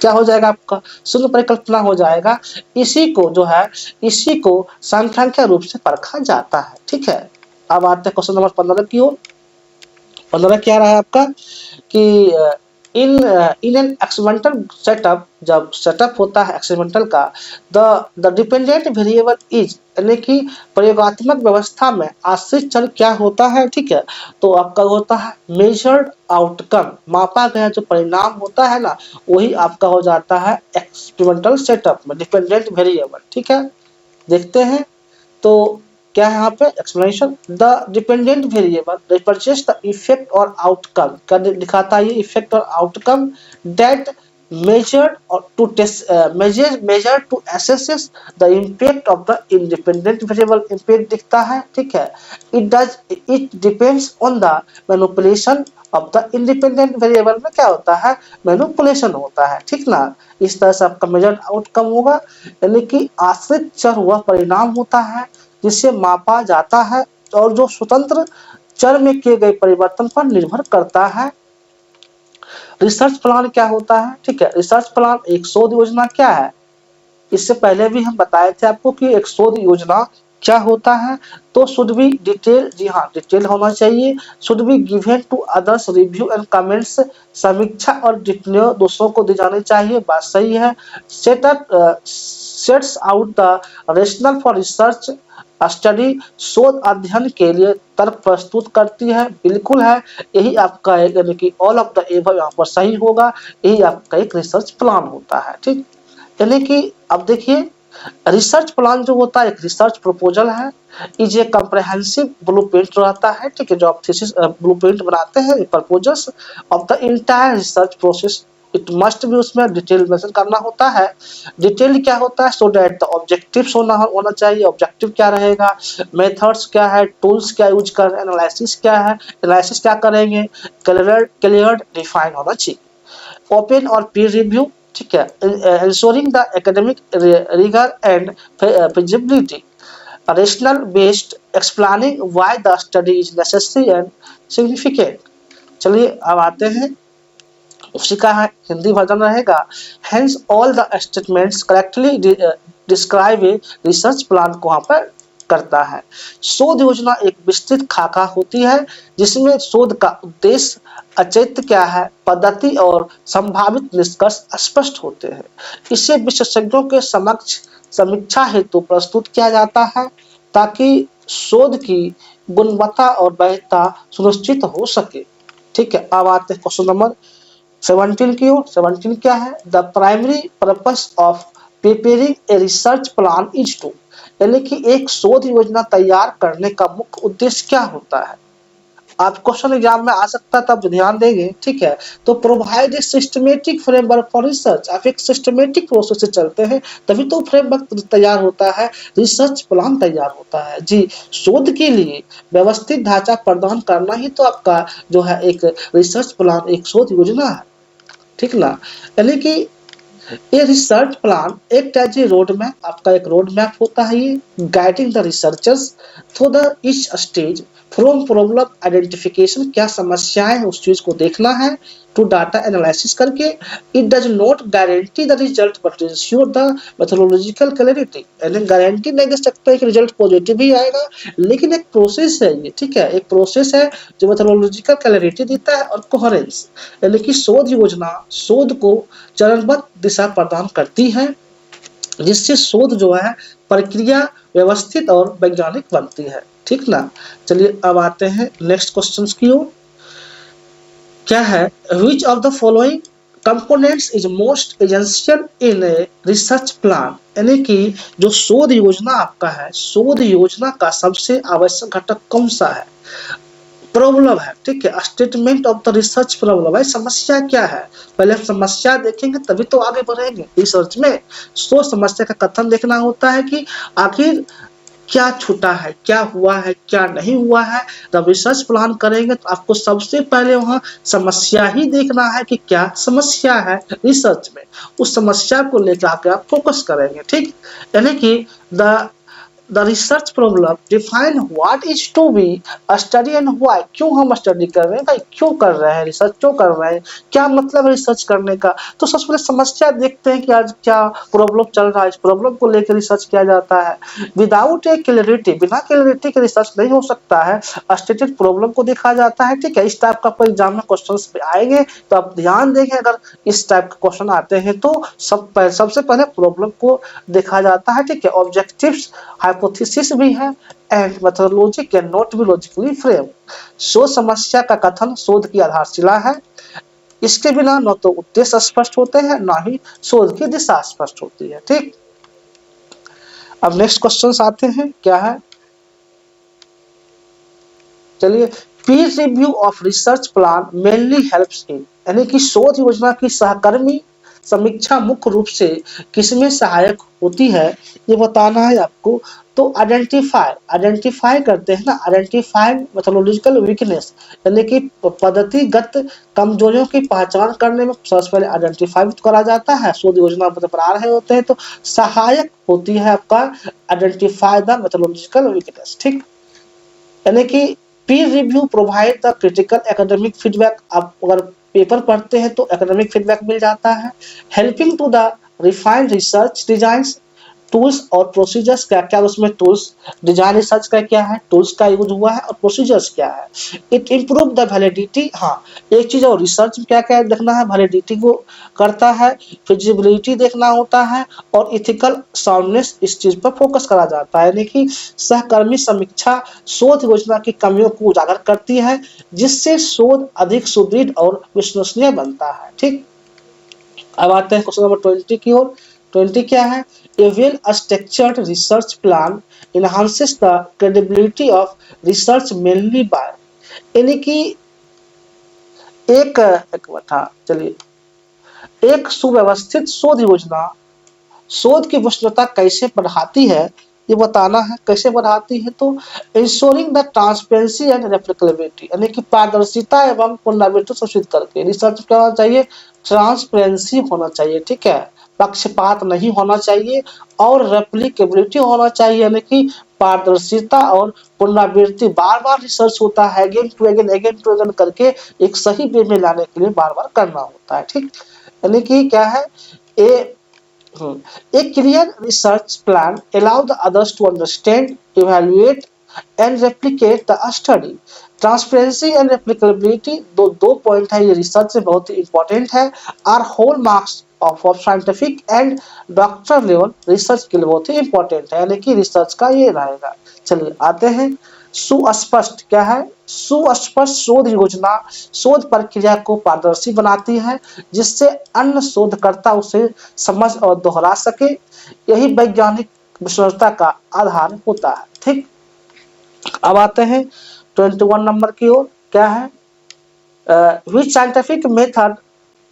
क्या हो जाएगा आपका शून्य परिकल्पना हो जाएगा। इसी को सांख्यिकीय रूप से परखा जाता है। ठीक है, अब आते हैं क्वेश्चन नंबर 15 की ओर। 15 क्या रहा है आपका कि इन एन एक्सपेरिमेंटल सेटअप, जब सेटअप होता है एक्सपेरिमेंटल का, द डिपेंडेंट वेरिएबल इज, यानी कि प्रयोगात्मक व्यवस्था में आश्रित चर क्या होता है। ठीक है, तो आपका होता है मेजर्ड आउटकम, मापा गया जो परिणाम होता है ना, वही आपका हो जाता है एक्सपेरिमेंटल सेटअप में डिपेंडेंट वेरिएबल। ठीक है, देखते हैं तो क्या है यहाँ पे explanation. The dependent variable represents the effect और आउटकम, क्या दिखाता है ये इफेक्ट और outcome, that measured or to test measure to assess the impact of the independent variable। impact दिखता है। ठीक है, it depends on the manipulation of the independent variable। में क्या होता है मैनिपुलेशन होता है। ठीक ना, इस तरह से आपका मेजर्ड आउटकम होगा, यानी कि आश्रित चर हुआ परिणाम होता है जिसे मापा जाता है और जो स्वतंत्र चर में किए गए परिवर्तन पर निर्भर करता है। रिसर्च प्लान क्या होता है। ठीक है, रिसर्च प्लान एक शोध योजना क्या है, इससे पहले भी हम बताए थे आपको कि एक शोध योजना क्या होता है। तो शुड बी डिटेल, जी हाँ डिटेल होना चाहिए, should be given to others review and comments, समीक्षा और टिप्पणियां दूसरों को दी जानी चाहिए, बात सही है। Sets out the rational for research study, शोध अध्ययन के लिए तर्क प्रस्तुत करती है, बिल्कुल है, यही आपका एक यानी कि ऑल ऑफ द एबव यहाँ पर सही होगा, यही आपका एक रिसर्च प्लान होता है। ठीक, यानी कि अब देखिए रिसर्च प्लान जो होता है एक रिसर्च प्रपोजल है, इज ए कॉम्प्रिहेंसिव ब्लूप्रिंट रहता है। ठीक है, जो आप थीसिस ब्लूप्रिंट बनाते हैं proposals of the entire research process, it must भी उसमें डिटेल मेंशन करना होता है। डिटेल क्या होता है, सो दैट द ऑब्जेक्टिव्स होना चाहिए, ऑब्जेक्टिव क्या रहेगा, मेथड्स क्या है, टूल्स क्या यूज कर रहे हैं, एनालिसिस क्या है, एनालिसिस क्या करेंगे, क्लियर डिफाइन होना चाहिए। ओपन और पीयर रिव्यू, ठीक है, ensuring the academic rigor and feasibility, rational based explaining why the study is necessary and significant। चलिए अब आते हैं, उसी का हिंदी वर्जन रहेगा। Hence all the statements correctly describe a research plan को वहाँ पर करता है। शोध योजना एक विस्तृत खाका होती है जिसमें शोध का उद्देश्य, औचित्य क्या है, पद्धति और संभावित निष्कर्ष स्पष्ट होते हैं। इसे विशेषज्ञों के समक्ष समीक्षा हेतु प्रस्तुत किया जाता है ताकि शोध की गुणवत्ता और वैधता सुनिश्चित हो सके। ठीक है, अब आते हैं क्वेश्चन नंबर 17 की ओर। 17 क्या है, the primary purpose of preparing a research plan is to, यानी कि एक शोध योजना तैयार करने का मुख्य उद्देश्य क्या होता है। आप क्वेश्चन एग्जाम में आ सकता है, तब ध्यान देंगे। ठीक है, तो provide a systematic framework for research, आप एक सिस्टमेटिक प्रोसेस से चलते हैं तभी तो फ्रेमवर्क तैयार होता है, रिसर्च प्लान तैयार होता है। जी, शोध के लिए व्यवस्थित ढांचा प्रदान करना ही तो आपका जो है एक रिसर्च प्लान, एक शोध योजना है। ठीक ना, यानी कि ये रिसर्च प्लान एक एज ए रोड मैप, आपका एक रोड मैप होता है ये, guiding the researchers through the each stage from problem identification, क्या समस्याएं उस चीज को देखना है, टू डाटा एनालिसिस करके। It does not guarantee the result but ensure the methodological clarity, यानी गारंटी नहीं दे सकते कि रिजल्ट पॉजिटिव ही आएगा, लेकिन एक प्रोसेस है ये। ठीक है, एक प्रोसेस है जो मेथोडोलॉजिकल क्लैरिटी देता है और कोहेरेंस, यानी कि शोध योजना शोध को चरणबद्ध दिशा प्रदान करती है जिससे शोध जो है प्रक्रिया व्यवस्थित और वैज्ञानिक बनती है। ठीक ना, चलिए अब आते हैं नेक्स्ट क्वेश्चंस की ओर। क्या है, which of the following components is most essential in A research plan, यानी कि जो शोध योजना आपका है, शोध योजना का सबसे आवश्यक घटक कौन सा है? प्रॉब्लम है, ठीक है, statement of the research problem है, समस्या क्या है, पहले हम समस्या देखेंगे तभी तो आगे बढ़ेंगे रिसर्च में। तो समस्या का कथन देखना होता है कि आखिर क्या छूटा है, क्या हुआ है, क्या नहीं हुआ है। जब रिसर्च प्लान करेंगे तो आपको सबसे पहले वहाँ समस्या ही देखना है कि क्या समस्या है रिसर्च में, उस समस्या को लेकर आके आप फोकस करेंगे, ठीक। यानी कि the research problem define what is to be study and why, क्यों हम स्टडी कर रहे हैं भाई, क्यों कर रहे हैं रिसर्च, क्यों कर रहे हैं, क्या मतलब है रिसर्च करने का। तो सबसे पहले समस्या देखते हैं कि आज क्या प्रॉब्लम चल रहा है, इस प्रॉब्लम को लेकर रिसर्च किया जाता है। विदाउट ए क्लैरिटी, बिना क्लैरिटी के रिसर्च नहीं हो सकता है, स्टेटेड प्रॉब्लम को देखा जाता है, ठीक है। इस टाइप का कोई एग्जाम में क्वेश्चन आएंगे तो आप ध्यान देंगे, अगर इस टाइप के क्वेश्चन आते हैं तो सबसे पहले प्रॉब्लम को देखा जाता है, ठीक है। ऑब्जेक्टिव्स, हाइपोथेसिस भी है and methodology can not B logically frame. शोध समस्या का कथन शोध की आधारशिला है, इसके बिना न तो उद्देश्य स्पष्ट होते हैं न ही शोध की दिशा स्पष्ट होती है, ठीक। अब नेक्स्ट क्वेश्चन आते हैं, क्या है, चलिए, पीर review of research plan mainly helps in, यानी कि शोध योजना की सहकर्मी समीक्षा मुख्य रूप से किसमें सहायक होती है, ये बताना है आपको। तो आइडेंटिफाई करते हैं ना, आइडेंटिफाई मेथोडोलॉजिकल वीकनेस, यानी कि पद्धतिगत कमजोरियों की पहचान करने में सबसे पहले आइडेंटिफाई करा जाता है। शोध योजना बना रहे होते हैं तो सहायक होती है आपका आइडेंटिफाई द मेथोडोलॉजिकल वीकनेस, ठीक। यानी कि पीर review provide the critical academic feedback, आप अगर पेपर पढ़ते हैं तो एकेडमिक फीडबैक मिल जाता है। Helping to the refined research designs, tools और प्रोसीजर्स, क्या क्या उसमें टूल्स, डिजाइन रिसर्च का क्या है, टूल्स का यूज हुआ है और प्रोसीजर्स क्या है। इट इम्प्रूव द वैलिडिटी, हाँ एक चीज और, रिसर्च में क्या क्या देखना है, वैलिडिटी को करता है, फिजिबिलिटी देखना होता है और इथिकल साउंडनेस, इस चीज पर फोकस करा जाता है। यानी कि सहकर्मी समीक्षा शोध योजना की कमियों को उजागर करती है, जिससे शोध अधिक सुदृढ़ और विश्वसनीय बनता है, ठीक। अब आते हैं क्वेश्चन नंबर 20 की ओर। 20 क्या है, a well structured research plan enhances the credibility of research mainly by, यानी कि एक चलिए, एक सुव्यवस्थित शोध योजना शोध की विश्वसनीयता कैसे बढ़ाती है, ये बताना है कैसे बढ़ाती है। तो ensuring the transparency and replicability, यानी कि पारदर्शिता एवं पुनरावृत्ति सुनिश्चित करके। रिसर्च क्या होना चाहिए, ट्रांसपेरेंसी होना चाहिए, ठीक है, पक्षपात नहीं होना चाहिए और रेप्लिकेबिलिटी होना चाहिए, यानी कि पारदर्शिता और पुनरावृत्ति, बार बार रिसर्च होता है, अगेन टू अगेन करके एक सही वे में लाने के लिए बार बार करना होता है, ठीक। यानी कि क्या है, A clear research plan allow the others to understand, evaluate and replicate the study. Transparency and replicability दो पॉइंट है, ये रिसर्च में बहुत ही इंपॉर्टेंट है, are whole marks of scientific and doctor level research के लिए बहुत ही इंपॉर्टेंट है, यानी कि रिसर्च का ये रहेगा। चलिए आते हैं, सुस्पष्ट क्या है, सुस्पष्ट शोध योजना शोध प्रक्रिया को पारदर्शी बनाती है, जिससे अन्य शोधकर्ता उसे समझ और दोहरा सके, यही वैज्ञानिक विश्वसनीयता का आधार होता है, ठीक। अब आते हैं 21 नंबर की ओर, क्या है, which scientific method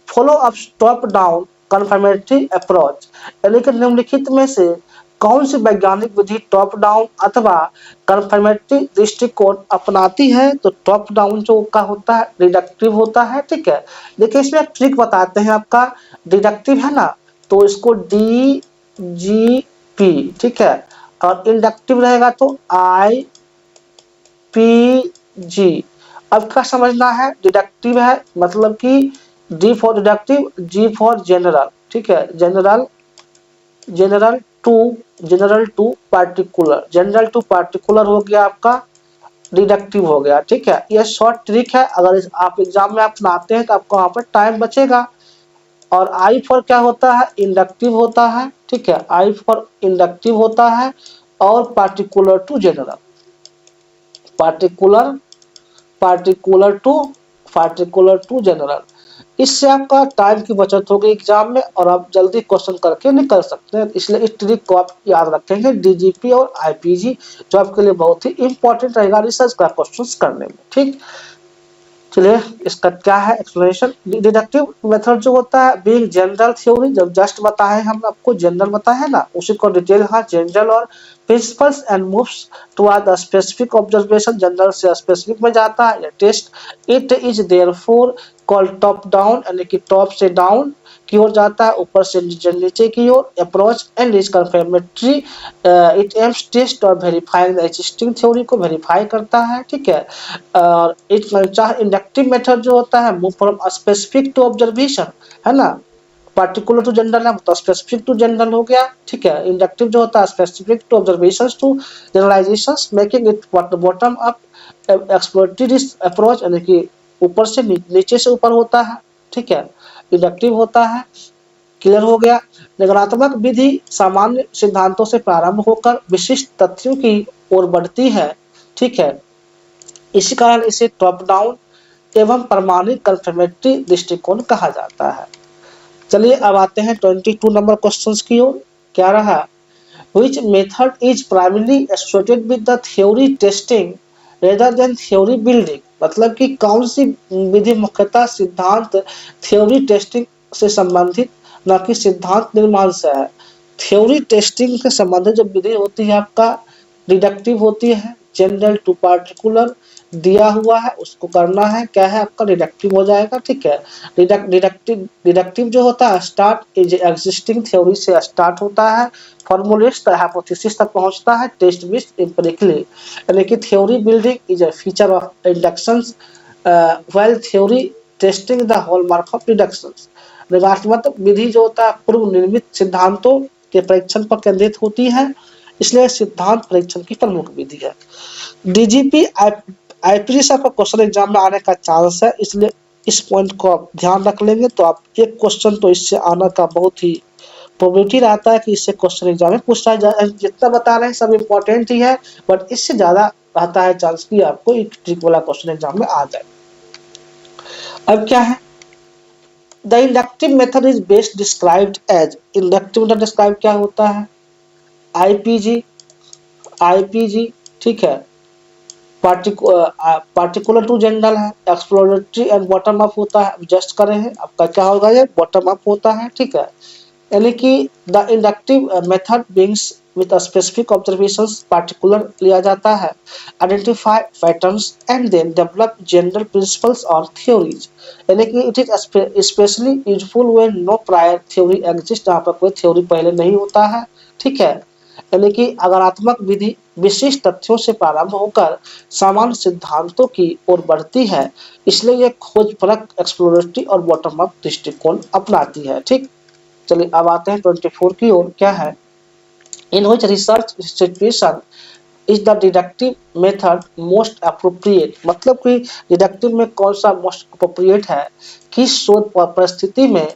follow up top down confirmatory approach, यानी कि निम्नलिखित में से कौन सी वैज्ञानिक विधि टॉप डाउन अथवा कन्फर्मेटरी दृष्टिकोण अपनाती है। तो टॉप डाउन जो का होता है डिडक्टिव होता है, ठीक है। देखिए इसमें एक ट्रिक बताते हैं, आपका डिडक्टिव है ना तो इसको DGP, ठीक है, और इंडक्टिव रहेगा तो IPG। अब क्या समझना है, डिडक्टिव है मतलब कि D for deductive, G for general, ठीक है, general to particular, general to particular हो गया आपका, डिडक्टिव हो गया, ठीक है। यह शॉर्ट ट्रिक है, अगर आप एग्जाम में आप बनाते हैं तो आपको वहां पर टाइम बचेगा। और आई फॉर क्या होता है, इंडक्टिव होता है, ठीक है, आई फॉर इंडक्टिव होता है और particular to general, particular to general. इससे आपका टाइम की बचत होगी एग्जाम में और आप जल्दी क्वेश्चन करके निकल सकते हैं। इसलिए इस ट्रिक को आप याद रखेंगे डीजीपी और आईपीजी, जो आपके लिए बहुत ही इंपॉर्टेंट रहेगा रिसर्च का क्वेश्चन करने में। ठीक, चलिए इसका क्या है एक्सप्लेनेशन। डिडक्टिव मेथड जो होता है बीइंग जनरल थ्योरी, जब जस्ट बताए हम आपको जनरल बताया है ना, उसी को डिटेल हाँ जनरल और principles and moves toward the specific observation, general से स्पेसिफिक में जाता है या test. It is therefore called top down, यानी कि टॉप से डाउन की ओर जाता है, ऊपर से नीचे की ओर। Approach and is confirmatory, it aims test और वेरीफाइंग द एग्जिस्टिंग थ्योरी को वेरीफाई करता है। ठीक है, और इट इंडक्टिव मेथड जो होता है move from specific to observation, है ना, पार्टिकुलर टू जनरल है तो स्पेसिफिक टू जनरल हो गया। ठीक है, इंडक्टिव जो होता है specific to observations to generalisations, making it bottom up exploratory approach, यानी कि ऊपर से नीचे से ऊपर होता है। ठीक है, इंडक्टिव होता है। क्लियर हो गया। निगमनात्मक विधि सामान्य सिद्धांतों से प्रारंभ होकर विशिष्ट तथ्यों की ओर बढ़ती है। ठीक है, इसी कारण इसे टॉप डाउन एवं प्रमाणित कंफर्मेटरी दृष्टिकोण कहा जाता है। चलिए अब आते हैं 22 नंबर क्वेश्चंस की ओर। क्या रहा, which method is primarily associated with the theory testing rather than theory building, मतलब कि कौन सी विधि मुख्यतः सिद्धांत थ्योरी टेस्टिंग से संबंधित न कि सिद्धांत निर्माण से है। थ्योरी टेस्टिंग से संबंधित जो विधि होती है आपका डिडक्टिव होती है, जनरल टू पार्टिकुलर दिया हुआ है उसको करना है, क्या है आपका डिडक्टिव हो जाएगा। ठीक है, डिडक्टिव जो होता है स्टार्ट इज एग्जिस्टिंग थ्योरी से स्टार्ट होता है, फॉर्मुलेट्स द हाइपोथेसिस तक पहुंचता है, टेस्ट बेस्ड एम्पिरिकली, यानी कि theory building is a feature of inductions while theory testing the hallmark of deductions. निगात्मक विधि जो होता है पूर्व निर्मित सिद्धांतों के परीक्षण पर केंद्रित होती है, इसलिए सिद्धांत परीक्षण की प्रमुख विधि है। डीजीपी आईपीसी से आपका क्वेश्चन एग्जाम में आने का चांस है, इसलिए इस पॉइंट को आप ध्यान रख लेंगे तो आप एक क्वेश्चन तो इससे आने का बहुत ही प्रोबेबिलिटी रहता है कि इससे क्वेश्चन एग्जाम में पूछा जाए। जितना बता रहे हैं सब इम्पोर्टेंट ही है, बट इससे ज्यादा रहता है चांस कि आपको एक ट्रिक वाला क्वेश्चन एग्जाम में आ जाए। अब क्या है, the inductive method is best described as, inductive method describe क्या होता है, आईपीजी, ठीक है, पार्टिकुलर टू जनरल है, एक्सप्लोरेटरी एंड बॉटम अप होता है, जस्ट करे हैं आपका क्या होगा ये बॉटम अप होता है। ठीक है, यानी कि the inductive method begins with specific observations particular लिया जाता है, identify patterns and then develop general principles और थ्योरीज, यानी कि it is specially useful when no prior theory exist, यहाँ पर कोई थ्योरी पहले नहीं होता है। ठीक है, यानी कि आगरात्मक विधि विशिष्ट तथ्यों से प्रारंभ होकर सामान्य सिद्धांतों की ओर बढ़ती है, इसलिए यह खोज परख एक्सप्लोरेटरी और बॉटम अप दृष्टिकोण अपनाती है। ठीक, चलिए अब आते हैं 24 की ओर। क्या है, in which research situation is the deductive method most appropriate, मतलब कि डिडक्टिव में कौन सा मोस्ट अप्रोप्रिएट है, किस शोध परिस्थिति में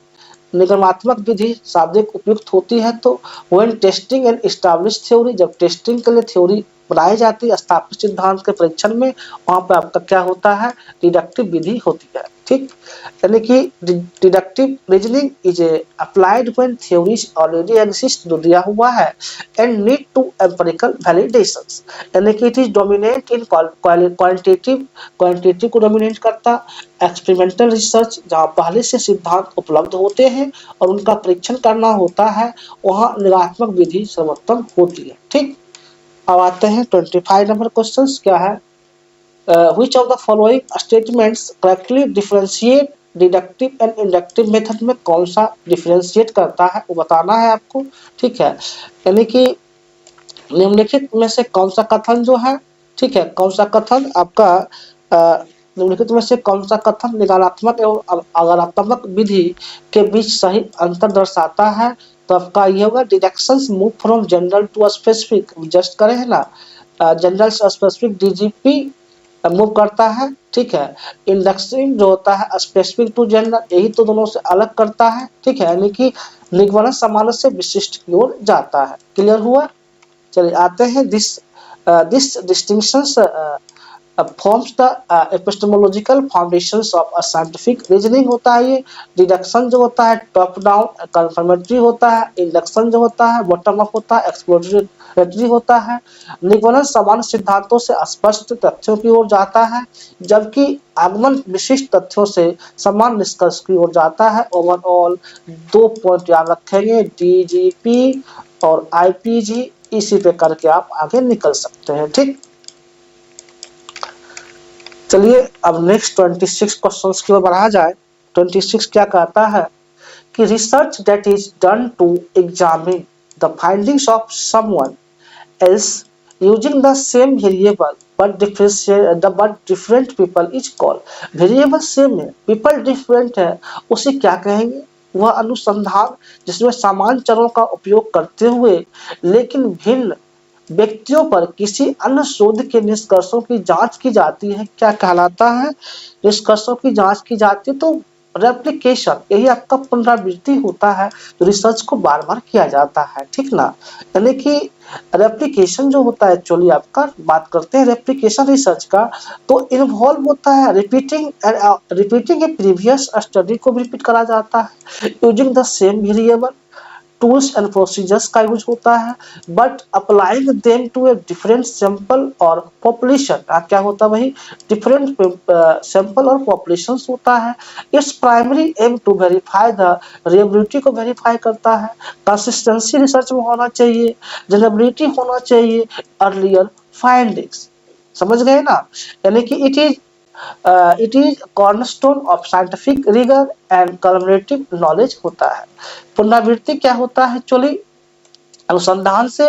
निगमनात्मक विधि शाब्दिक उपयुक्त होती है। तो when testing and establish theory, जब टेस्टिंग के लिए थ्योरी बनाई जाती है स्थापित सिद्धांत के परीक्षण में, वहां पे आपका क्या होता है डिडक्टिव विधि होती है। ठीक, यानी कि deductive reasoning is applied when theories already exist, जो दिया हुआ है, and need to empirical validations, यानी कि it is dominate in quantitative को डोमिनेट करता, एक्सपेरिमेंटल रिसर्च जहाँ पहले से सिद्धांत उपलब्ध होते हैं और उनका परीक्षण करना होता है, वहाँ निगात्मक विधि सर्वोत्तम होती है। ठीक, अब आते हैं 25 नंबर क्वेश्चंस। क्या है, which of the following statements correctly differentiate deductive and inductive method में कौन सा डिफरेंशिएट करता है वो बताना है आपको। ठीक है, यानी कि निम्नलिखित में से कौन सा कथन जो है, ठीक है, कौन सा कथन आपका निम्नलिखित में से कौन सा कथन निगारात्मक एवं आगरात्मक विधि के बीच सही अंतर दर्शाता है। तो आपका ये होगा deductions move from general to specific, just करे है ना, जनरल से स्पेसिफिक डीजीपी मूव करता है। ठीक है, इंडक्शन जो होता है स्पेसिफिक टू जनरल, यही तो दोनों से अलग करता है। ठीक है, यानी कि निगमन सामान्य से विशिष्ट की ओर जाता है। क्लियर हुआ। चलिए आते हैं this distinctions forms the epistemological foundations of a scientific reasoning होता है ये। डिडक्शन जो होता है टॉप डाउन कंफर्मेटरी होता है। इंडक्शन जो होता है बॉटम अप होता है। एक्सप्लोरेटरी होता है। निगमन सामान्य सिद्धांतों से स्पष्ट तथ्यों की ओर जाता है, जबकि आगमन विशिष्ट तथ्यों से समान निष्कर्ष की ओर जाता है। ओवरऑल 2 पॉइंट याद रखेंगे, डीजीपी और आईपीजी, इसी पे करके आप आगे निकल सकते हैं। ठीक, चलिए अब नेक्स्ट 26 क्वेश्चंस की ओर बढ़ा जाए। 26 क्या कहता है कि research that is done to examine the findings of someone else using the same variable but different people is called। Variable same है, पीपल डिफरेंट है, उसे क्या कहेंगे? वह अनुसंधान जिसमें समान चरों का उपयोग करते हुए लेकिन भिन्न व्यक्तियों पर किसी अन्य शोध के निष्कर्षों की जांच की जाती है, क्या कहलाता है? निष्कर्षों की जांच की जाती है तो रेप्लिकेशन, यही आपका पुनरावृत्ति होता है। तो रिसर्च को बार बार किया जाता है, ठीक ना। यानी कि रेप्लिकेशन जो होता है, एक्चुअली आपका बात करते हैं रेप्लिकेशन रिसर्च का, तो इन्वॉल्व होता है रिपीटिंग ए प्रीवियस स्टडी को भी रिपीट करा जाता है। Using the same variable, tools and procedures का यूज होता है, but applying them to a different sample और पॉपुलेशन, क्या होता है वही डिफरेंट सैंपल और पॉपुलेशन होता है। Its primary aim to verify the reliability को वेरीफाई करता है। कंसिस्टेंसी रिसर्च में होना चाहिए, जनरेबिलिटी होना चाहिए, अर्लियर फाइंडिंग्स, समझ गए ना। यानी कि it is cornerstone of scientific rigor and cumulative knowledge होता है। पुनरावृत्ति क्या होता है? एक्चुअली अनुसंधान से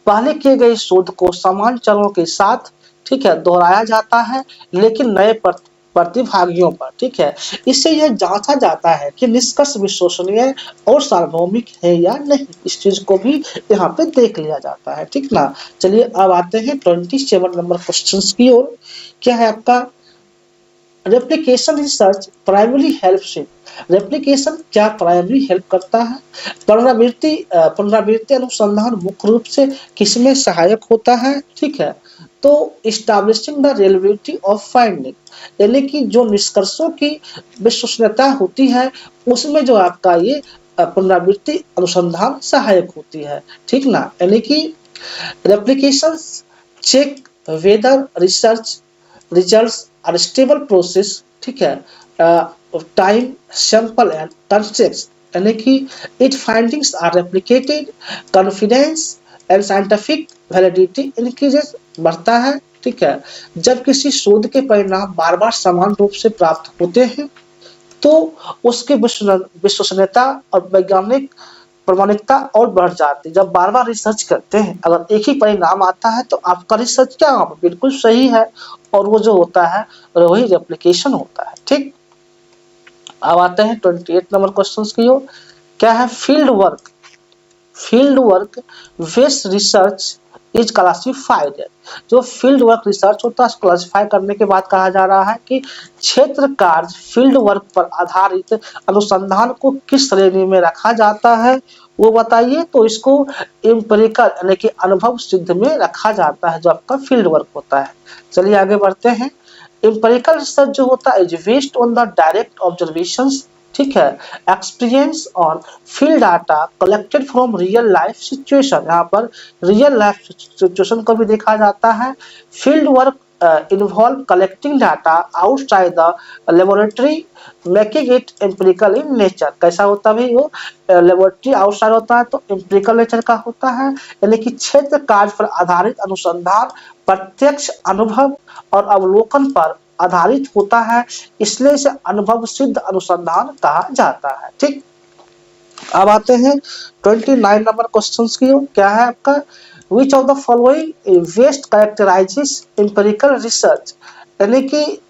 पहले किए गए शोध को समान चरों के साथ, ठीक है, दोहराया जाता है लेकिन नए प्रतिभागियों पर, ठीक है। इससे यह जांचा जाता है कि निष्कर्ष विश्वसनीय और सार्वभौमिक है या नहीं, इस चीज को भी यहाँ पे देख लिया जाता है, ठीक ना। चलिए अब आते हैं 27 नंबर क्वेश्चन की ओर। क्या है आपका? Replication research primary helps in, replication क्या प्राइमरी हेल्प करता है? पुनरावृत्ति अनुसंधान मुख्य रूप से किसमें सहायक होता है, ठीक है, तो establishing the reliability of finding, यानी कि जो निष्कर्षों की विश्वसनीयता होती है उसमें जो आपका ये पुनरावृत्ति अनुसंधान सहायक होती है, ठीक ना। यानी कि replication check whether research results are stable process, ठीक है, टाइम सैंपल एंड कंटेक्स्ट, यानी कि it findings are replicated, confidence and scientific validity increases, बढ़ता है, ठीक है। जब किसी शोध के परिणाम बार बार समान रूप से प्राप्त होते हैं तो उसकी विश्वसनीयता और वैज्ञानिक प्रमाणिकता और बढ़ जाती है। जब बार बार रिसर्च करते हैं, अगर एक ही परिणाम आता है तो आपका रिसर्च क्या बिल्कुल सही है, और वो जो होता है वही रेप्लिकेशन होता है, ठीक। अब आते हैं 28 नंबर क्वेश्चन की ओर। क्या है? Field work based research is classified, जो फील्ड वर्क रिसर्च होता है क्लासिफाई करने के बाद कहा जा रहा है कि क्षेत्र कार्य फील्ड वर्क पर आधारित अनुसंधान को किस श्रेणी में रखा जाता है, वो बताइए। तो इसको एम्पिरिकल यानी कि अनुभव सिद्ध में रखा जाता है, जो आपका फील्ड वर्क होता है। चलिए आगे बढ़ते हैं। एम्पिरिकल रिसर्च जो होता है is based on the direct observations, ठीक है, experience on field data collected from real life situation, यहाँ पर रियल लाइफ सिचुएशन को भी देखा जाता है। Field work involve collecting data outside the laboratory making it empirical in nature, कैसा होता है वो? लेबोरेटरी आउटसाइड होता है तो एम्पिरिकल नेचर का होता है, यानी कि क्षेत्र कार्य पर आधारित अनुसंधान प्रत्यक्ष अनुभव और अवलोकन पर आधारित होता है, इसलिए इसे अनुभव सिद्ध अनुसंधान कहा जाता है, ठीक। अब आते हैं 29 नंबर क्वेश्चंस की ओर। क्या है आपका? Which of the following best कैरेक्टराइजेस empirical research, यानी कि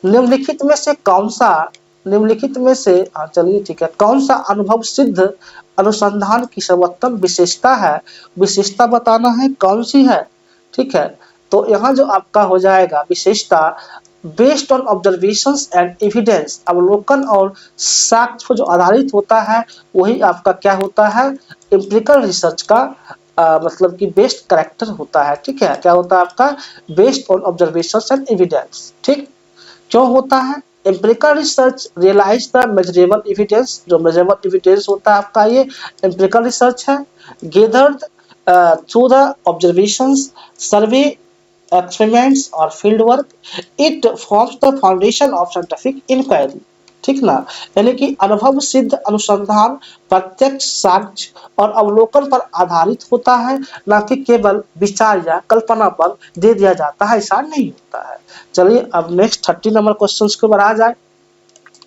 निम्नलिखित में से कौन सा, निम्नलिखित में से चलिए ठीक है, कौन सा अनुभव सिद्ध अनुसंधान की सर्वोत्तम विशेषता है? विशेषता बताना है कौन सी है, ठीक है। तो यहाँ जो आपका हो जाएगा विशेषता based on observations and evidence, अवलोकन और साक्ष्य जो आधारित होता है वही आपका क्या होता है? एम्पिरिकल रिसर्च का मतलब कि बेस्ड करेक्टर होता है, ठीक है। क्या होता है आपका? Based on observations and evidence, ठीक। क्यों होता है? Empirical research realize the measurable evidence, जो मेजरेबल एविडेंस होता है आपका ये एम्पिरिकल रिसर्च है, gathered through the observations, survey, experiments और field work, it forms the foundation of scientific inquiry, ठीक ना। यानी कि अनुभव सिद्ध अनुसंधान प्रत्यक्ष साक्ष्य और अवलोकन पर आधारित होता है, न कि केवल विचार या कल्पना पर दे दिया जाता है, ऐसा नहीं होता है। चलिए अब नेक्स्ट 30 नंबर क्वेश्चन के ऊपर आ जाए।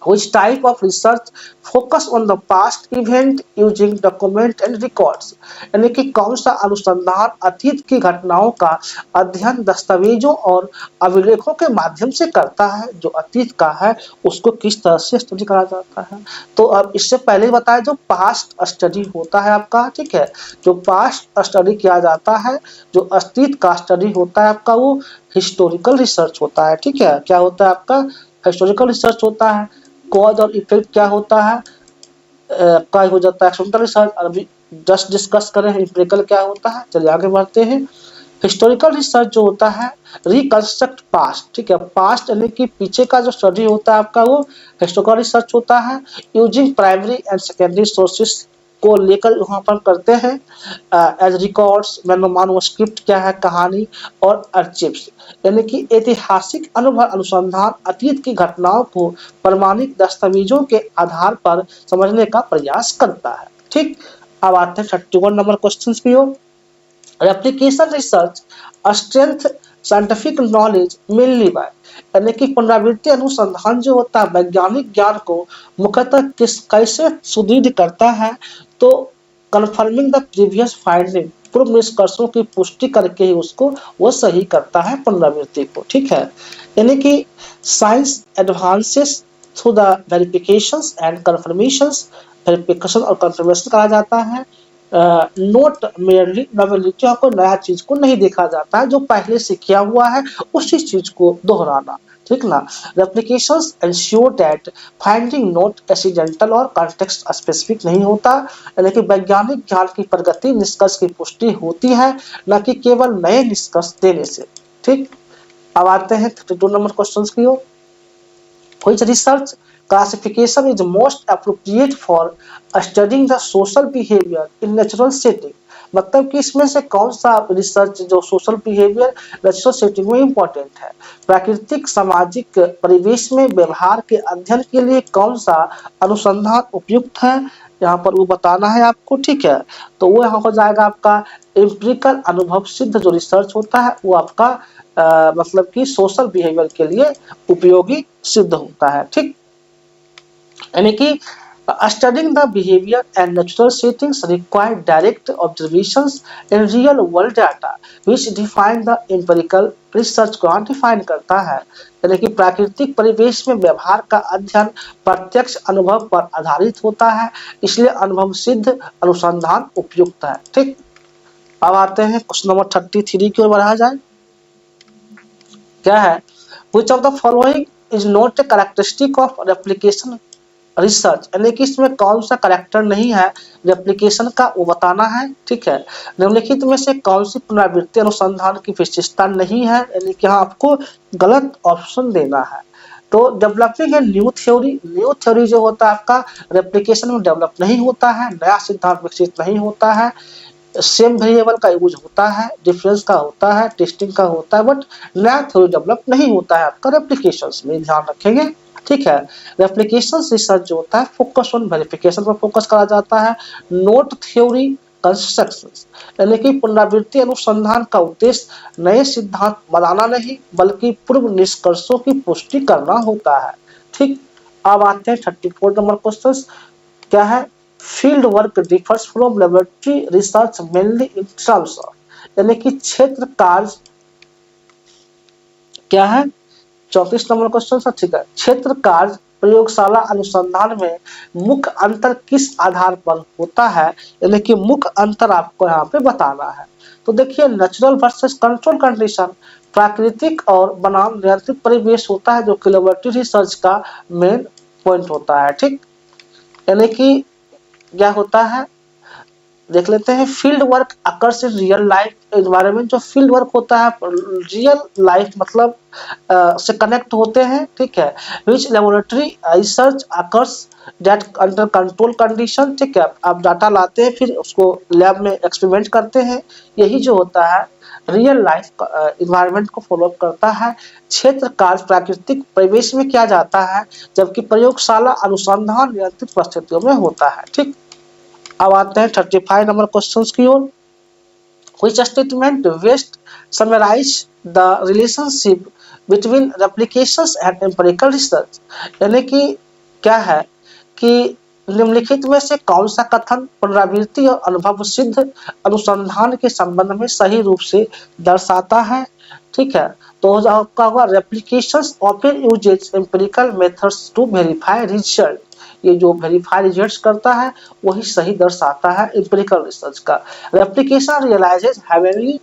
Which type of research focus on the past event using document and records? यानी कि कौन सा अनुसंधान अतीत की घटनाओं का अध्ययन दस्तावेजों और अभिलेखों के माध्यम से करता है, जो अतीत का है उसको किस तरह से स्टडी करा जाता है। तो अब इससे पहले बताया जो पास्ट स्टडी होता है आपका, ठीक है, जो पास्ट स्टडी किया जाता है, जो अतीत का स्टडी होता है आपका वो हिस्टोरिकल रिसर्च होता है, ठीक है। क्या होता है आपका? हिस्टोरिकल रिसर्च होता है। कॉज और इफेक्ट क्या होता है? क्या हो जाता है? Experimental research. अभी जस्ट डिस्कस करें एम्पिरिकल क्या होता है। चलिए आगे बढ़ते हैं। हिस्टोरिकल रिसर्च जो होता है रिकंस्ट्रक्ट पास्ट, ठीक है, पास्ट यानी कि पीछे का जो स्टडी होता है आपका वो हिस्टोरिकल रिसर्च होता है, using primary and secondary sources को लेकर वहाँ पर करते हैं, एज रिकॉर्ड्स, मैनुस्क्रिप्ट क्या है, कहानी, और आर्चिव्स, यानी कि ऐतिहासिक अनुभव अनुसंधान अतीत की घटनाओं को प्रमाणिक दस्तावेजों के आधार पर समझने का प्रयास करता है, ठीक। अब आते हैं 31 नंबर क्वेश्चन की ओर। Replication research strength scientific knowledge mainly by, यानी कि पुनरावृत्ति अनुसंधान जो होता है वैज्ञानिक ज्ञान को मुख्यतः कैसे सुदृढ़ करता है, तो कन्फर्मिंग द प्रीवियस फाइंडिंग, पूर्व निष्कर्षों की पुष्टि करके ही उसको वो सही करता है पुनरावृत्ति को, ठीक है। यानी कि science advances through the verifications and confirmations, verification और कंफर्मेशन कहा जाता है, नोट मेयरली नॉवेलिटी, को नया चीज को नहीं देखा जाता है, जो पहले से किया हुआ है उसी चीज को दोहराना, ठीक ना। Replications ensure that finding not accidental और कॉन्टेक्स्ट स्पेसिफिक नहीं होता, यानी कि वैज्ञानिक ज्ञान की प्रगति निष्कर्ष की पुष्टि होती है, न कि केवल नए निष्कर्ष देने से, ठीक। अब आते हैं 32 नंबर क्वेश्चन की ओर। Which research classification is most appropriate for studying the social behavior in natural setting? मतलब कि इसमें से कौन सा रिसर्च जो सोशल बिहेवियर नेचुरल सेटिंग में इम्पोर्टेंट है, प्राकृतिक सामाजिक परिवेश में व्यवहार के अध्ययन के लिए कौन सा अनुसंधान उपयुक्त है, यहाँ पर वो बताना है आपको, ठीक है। तो वो यहाँ हो जाएगा आपका एम्पिरिकल अनुभव सिद्ध जो रिसर्च होता है वो आपका मतलब कि सोशल बिहेवियर के लिए उपयोगी सिद्ध होता है, ठीक। यानी कि studying the behaviour and natural settings require direct observations in real world data which define the empirical research को डिफाइन करता है, यानी कि प्राकृतिक परिवेश में व्यवहार का अध्ययन प्रत्यक्ष अनुभव पर आधारित होता है, इसलिए अनुभव सिद्ध अनुसंधान उपयुक्त है, ठीक। अब आते हैं क्वेश्चन नंबर 33 की ओर बढ़ा जाए। क्या है? Which of the following is not a characteristic of replication research? यानी कि इसमें कौन सा करेक्टर नहीं है रेप्लिकेशन का वो बताना है, ठीक है। निम्नलिखित में से कौन सी पुनरावृत्ति अनुसंधान की विशेषता नहीं है, यानी कि हाँ आपको गलत ऑप्शन देना है। तो डेवलपिंग है न्यू थ्योरी जो होता है आपका रेप्लिकेशन में डेवलप नहीं होता है, नया सिद्धांत विकसित नहीं होता है, सेम वेरिएबल का यूज होता है, डिफरेंस का होता है, टेस्टिंग का होता है, बट नया थ्योरी डेवलप नहीं होता है आपका रेप्लिकेशंस में, ध्यान रखेंगे, ठीक है। रेप्लिकेशंस रिसर्च जो होता है फोकस ऑन वेरिफिकेशन पर फोकस करा जाता है, नोट थ्योरी कंस्ट्रक्शंस, यानी कि पुनरावृत्ति अनुसंधान का उद्देश्य नए सिद्धांत बनाना नहीं बल्कि पूर्व निष्कर्षों की पुष्टि करना होता है, ठीक। अब आते हैं 34 नंबर क्वेश्चन। क्या है? Field work differs from laboratory research mainly in terms of, यानी कि क्षेत्र कार्य क्या है? 34 नंबर क्वेश्चन सा, ठीक है। क्षेत्र कार्य प्रयोगशाला अनुसंधान में मुख्य अंतर किस आधार पर होता है, यानी कि मुख्य अंतर आपको यहाँ पे बताना है। तो देखिए नेचुरल वर्सेस कंट्रोल कंडीशन, प्राकृतिक और बनाम नियंत्रित परिवेश होता है जो कि लेबोरेटरी रिसर्च का मेन पॉइंट होता है, ठीक। यानी कि क्या होता है? देख लेते हैं। Field work occurs in real life environment. जो फील्ड वर्क होता है रियल लाइफ मतलब से कनेक्ट होते हैं, ठीक है। Which laboratory research occurs that under control condition, ठीक है। आप डाटा लाते हैं फिर उसको लैब में एक्सपेरिमेंट करते हैं, यही जो होता है रियल लाइफ इन्वायरमेंट को फॉलो करता है। क्षेत्र कार्य प्राकृतिक परिवेश में किया जाता है, जबकि प्रयोगशाला अनुसंधान नियंत्रित परिस्थितियों में होता है, ठीक। अब आते हैं 35 नंबर क्वेश्चंस की ओर। Which statement best summarize the relationship between replications and empirical research? यानी कि क्या है कि निम्नलिखित में से कौन सा कथन पुनरावृत्ति और अनुभव सिद्ध अनुसंधान के संबंध में सही रूप से दर्शाता है, ठीक है। तो आपका होगा replications often uses empirical methods to verify result. ये जो वेरीफाई रिजल्ट्स करता है वही सही दर्शाता है एम्पिरिकल रिसर्च का। रेप्लिकेशन रियलाइजेस हेवनली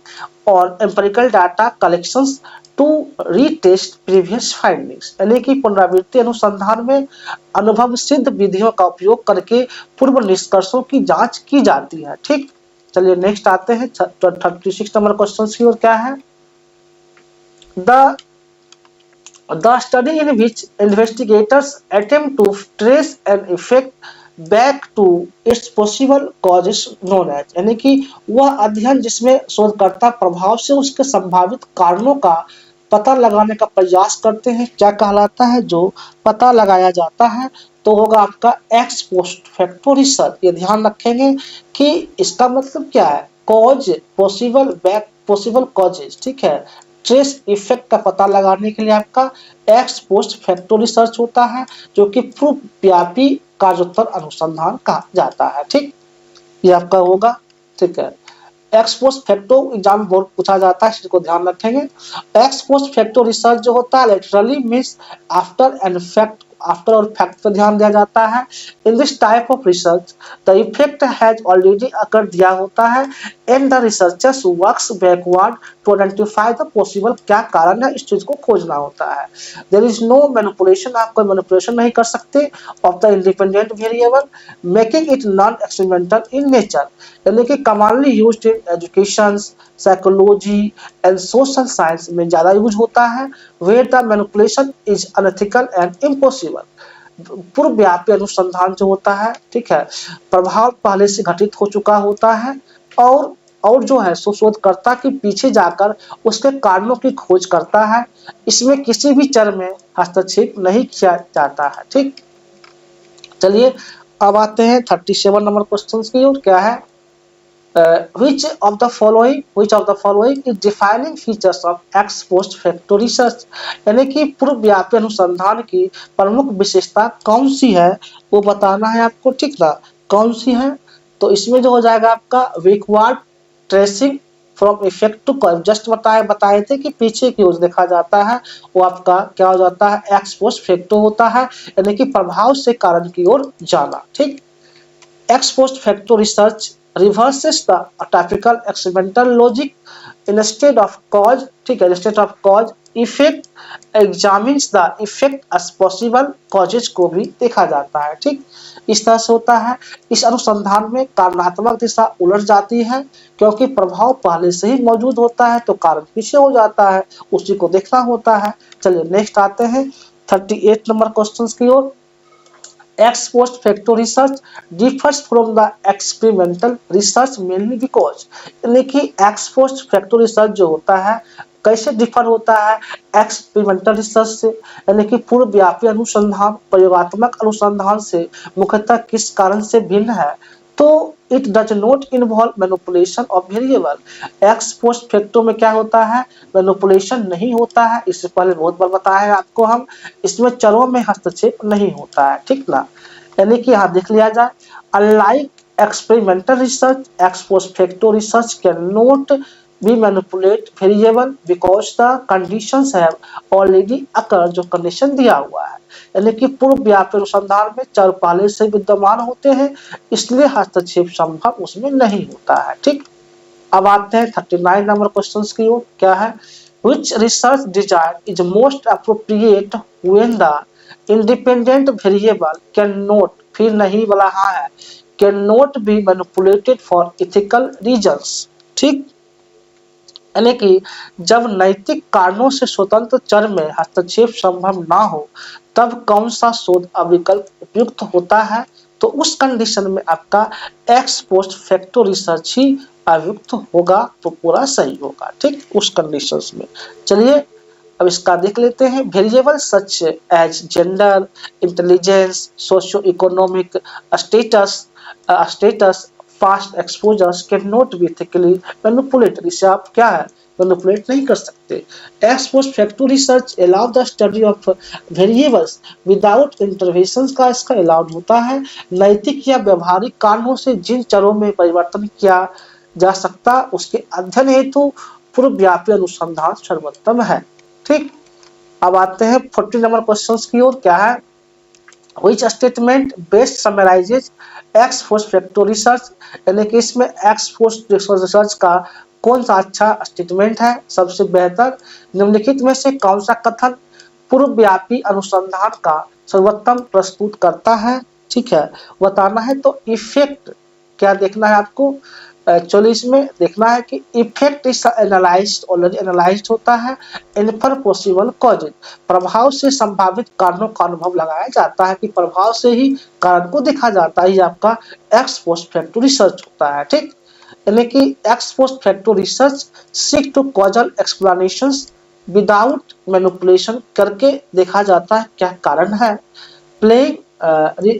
और empirical data collections to retest previous findings. यानी कि पुनरावृत्ति अनुसंधान में अनुभव सिद्ध विधियों का उपयोग करके पूर्व निष्कर्षों की जांच की जाती है, ठीक। चलिए नेक्स्ट आते हैं 36 नंबर क्वेश्चन की ओर। क्या है? The study in which investigators attempt to trace an effect back to its possible causes known as। यानी कि वह अध्ययन जिसमें शोधकर्ता प्रभाव से उसके संभावित कारणों का पता लगाने का प्रयास करते हैं, क्या कहलाता है? जो पता लगाया जाता है तो होगा आपका एक्स पोस्ट फैक्टो रिसर्च। ये ध्यान रखेंगे कि इसका मतलब क्या है, cause possible back possible causes, ठीक है। ट्रेस इफेक्ट का पता लगाने के लिए आपका एक्स पोस्ट फैक्टो रिसर्च होता है, जो कि पूर्व व्यापी कार्योत्तर अनुसंधान कहा जाता है, ठीक। ये आपका होगा, ठीक है। X post facto exam board पूछा जाता है, इसको ध्यान रखेंगे। एक्स पोस्ट फैक्टो रिसर्च जो होता है literally means after and fact, after और फैक्ट पर ध्यान दिया जाता है। In this type of research the effect has already occur दिया होता है and the researchers works backward to identify the possible, क्या कारण है इस चीज को खोजना होता है। देयर इज नो मैनिपुलेशन, आप कोई मैनिपुलेशन नहीं कर सकते of the independent variable, making it non experimental in nature. यानी कि commonly used in education, psychology and social science में ज्यादा यूज होता है, where the manipulation is unethical and impossible. पूर्व व्यापी अनुसंधान जो होता है, ठीक है, प्रभाव पहले से घटित हो चुका होता है और जो है शोधकर्ता के पीछे जाकर उसके कारणों की खोज करता है। इसमें किसी भी चर में हस्तक्षेप नहीं किया जाता है, ठीक। चलिए अब आते हैं 37 नंबर क्वेश्चन की ओर। क्या है? which of the following is defining features of ex post facto research। यानी कि पूर्व व्यापी अनुसंधान की प्रमुख विशेषता कौन सी है वो बताना है आपको, ठीक ना। कौन सी है? तो इसमें जो हो जाएगा आपका backward tracing from effect to cause. Just बताए थे कि पीछे की ओर देखा जाता है, वो आपका क्या हो जाता है, एक्स पोस्ट फैक्टो होता है, यानी कि प्रभाव से कारण की ओर जाना, ठीक। X post facto research reverses the typical experimental logic instead of cause, ठीक है, instead of cause effect examines the effect as possible causes को भी देखा जाता है, ठीक। इस तरह से होता है। इस अनुसंधान में कारणात्मक दिशा उलट जाती है क्योंकि प्रभाव पहले से ही मौजूद होता है तो कारण पीछे हो जाता है, उसी को देखना होता है। चलिए नेक्स्ट आते हैं 38 नंबर क्वेश्चन की ओर। Ex post facto research differs from the experimental research mainly because, यानी कि ex post facto research जो होता है कैसे डिफर होता है एक्सपेरिमेंटल रिसर्च से, यानी कि पूर्व व्यापी अनुसंधान प्रयोगात्मक अनुसंधान से मुख्यतः किस कारण से भिन्न है? तो it does not involve manipulation of variable. X post facto में क्या होता है, मैनिपुलेशन नहीं होता है, इससे पहले बहुत बार बताया है आपको हम, इसमें चरों में हस्तक्षेप नहीं होता है, ठीक ना। यानी कि यहाँ देख लिया जाए, unlike experimental research ex post facto research can not be manipulate variable because the conditions have already occur, जो कंडीशन दिया हुआ है, यानी कि पूर्व व्यापी अनुसंधान में चर पहले से विद्यमान होते हैं, इसलिए हस्तक्षेप संभव उसमें नहीं होता है, ठीक। अब आते हैं 39 नंबर क्वेश्चन की ओर। क्या है? Which research design is most appropriate when the independent variable cannot, फिर नहीं बोला हाँ है, can not be manipulated for ethical reasons. ठीक, यानी कि जब नैतिक कारणों से स्वतंत्र चर में हस्तक्षेप संभव ना हो तब कौन सा शोध अविकल्प उपयुक्त होता है, तो उस कंडीशन में आपका एक्स पोस्ट फैक्टो रिसर्च ही अयुक्त होगा, तो पूरा सही होगा। ठीक, उस कंडीशंस में। चलिए अब इसका देख लेते हैं। Variable such age gender, intelligence, socio economic status, fast exposures can not B ethically manipulated. इसे आप क्या है, मैनिपुलेट नहीं कर सकते। X post facto research allow the study of variables without intervention का इसका अलाउड होता है। नैतिक या व्यवहारिक कारणों से जिन चरों में परिवर्तन किया जा सकता उसके अध्ययन हेतु पूर्वव्यापी अनुसंधान सर्वोत्तम है। ठीक, अब आते हैं 40 नंबर क्वेश्चन की ओर। क्या है, Which statement best summarizes x post facto research, यानी कि इसमें एक्स पोस्ट रिसर्च का कौन सा अच्छा स्टेटमेंट है, सबसे बेहतर। निम्नलिखित में से कौन सा कथन पूर्वव्यापी अनुसंधान का सर्वोत्तम प्रस्तुत करता है। ठीक है, बताना है। तो इफेक्ट क्या देखना है आपको, एक्चुअली इसमें देखना है कि effect is analysed, already analysed होता है। इन्फर पॉसिबल कॉजेज, प्रभाव से संभावित कारणों का अनुभव लगाया जाता है, कि प्रभाव से ही कारण को देखा जाता है। ये आपका एक्स पोस्ट फैक्टो रिसर्च होता है। ठीक, यानी कि ex post facto research seek to causal explanations without manipulation, करके देखा जाता है क्या कारण है। Playing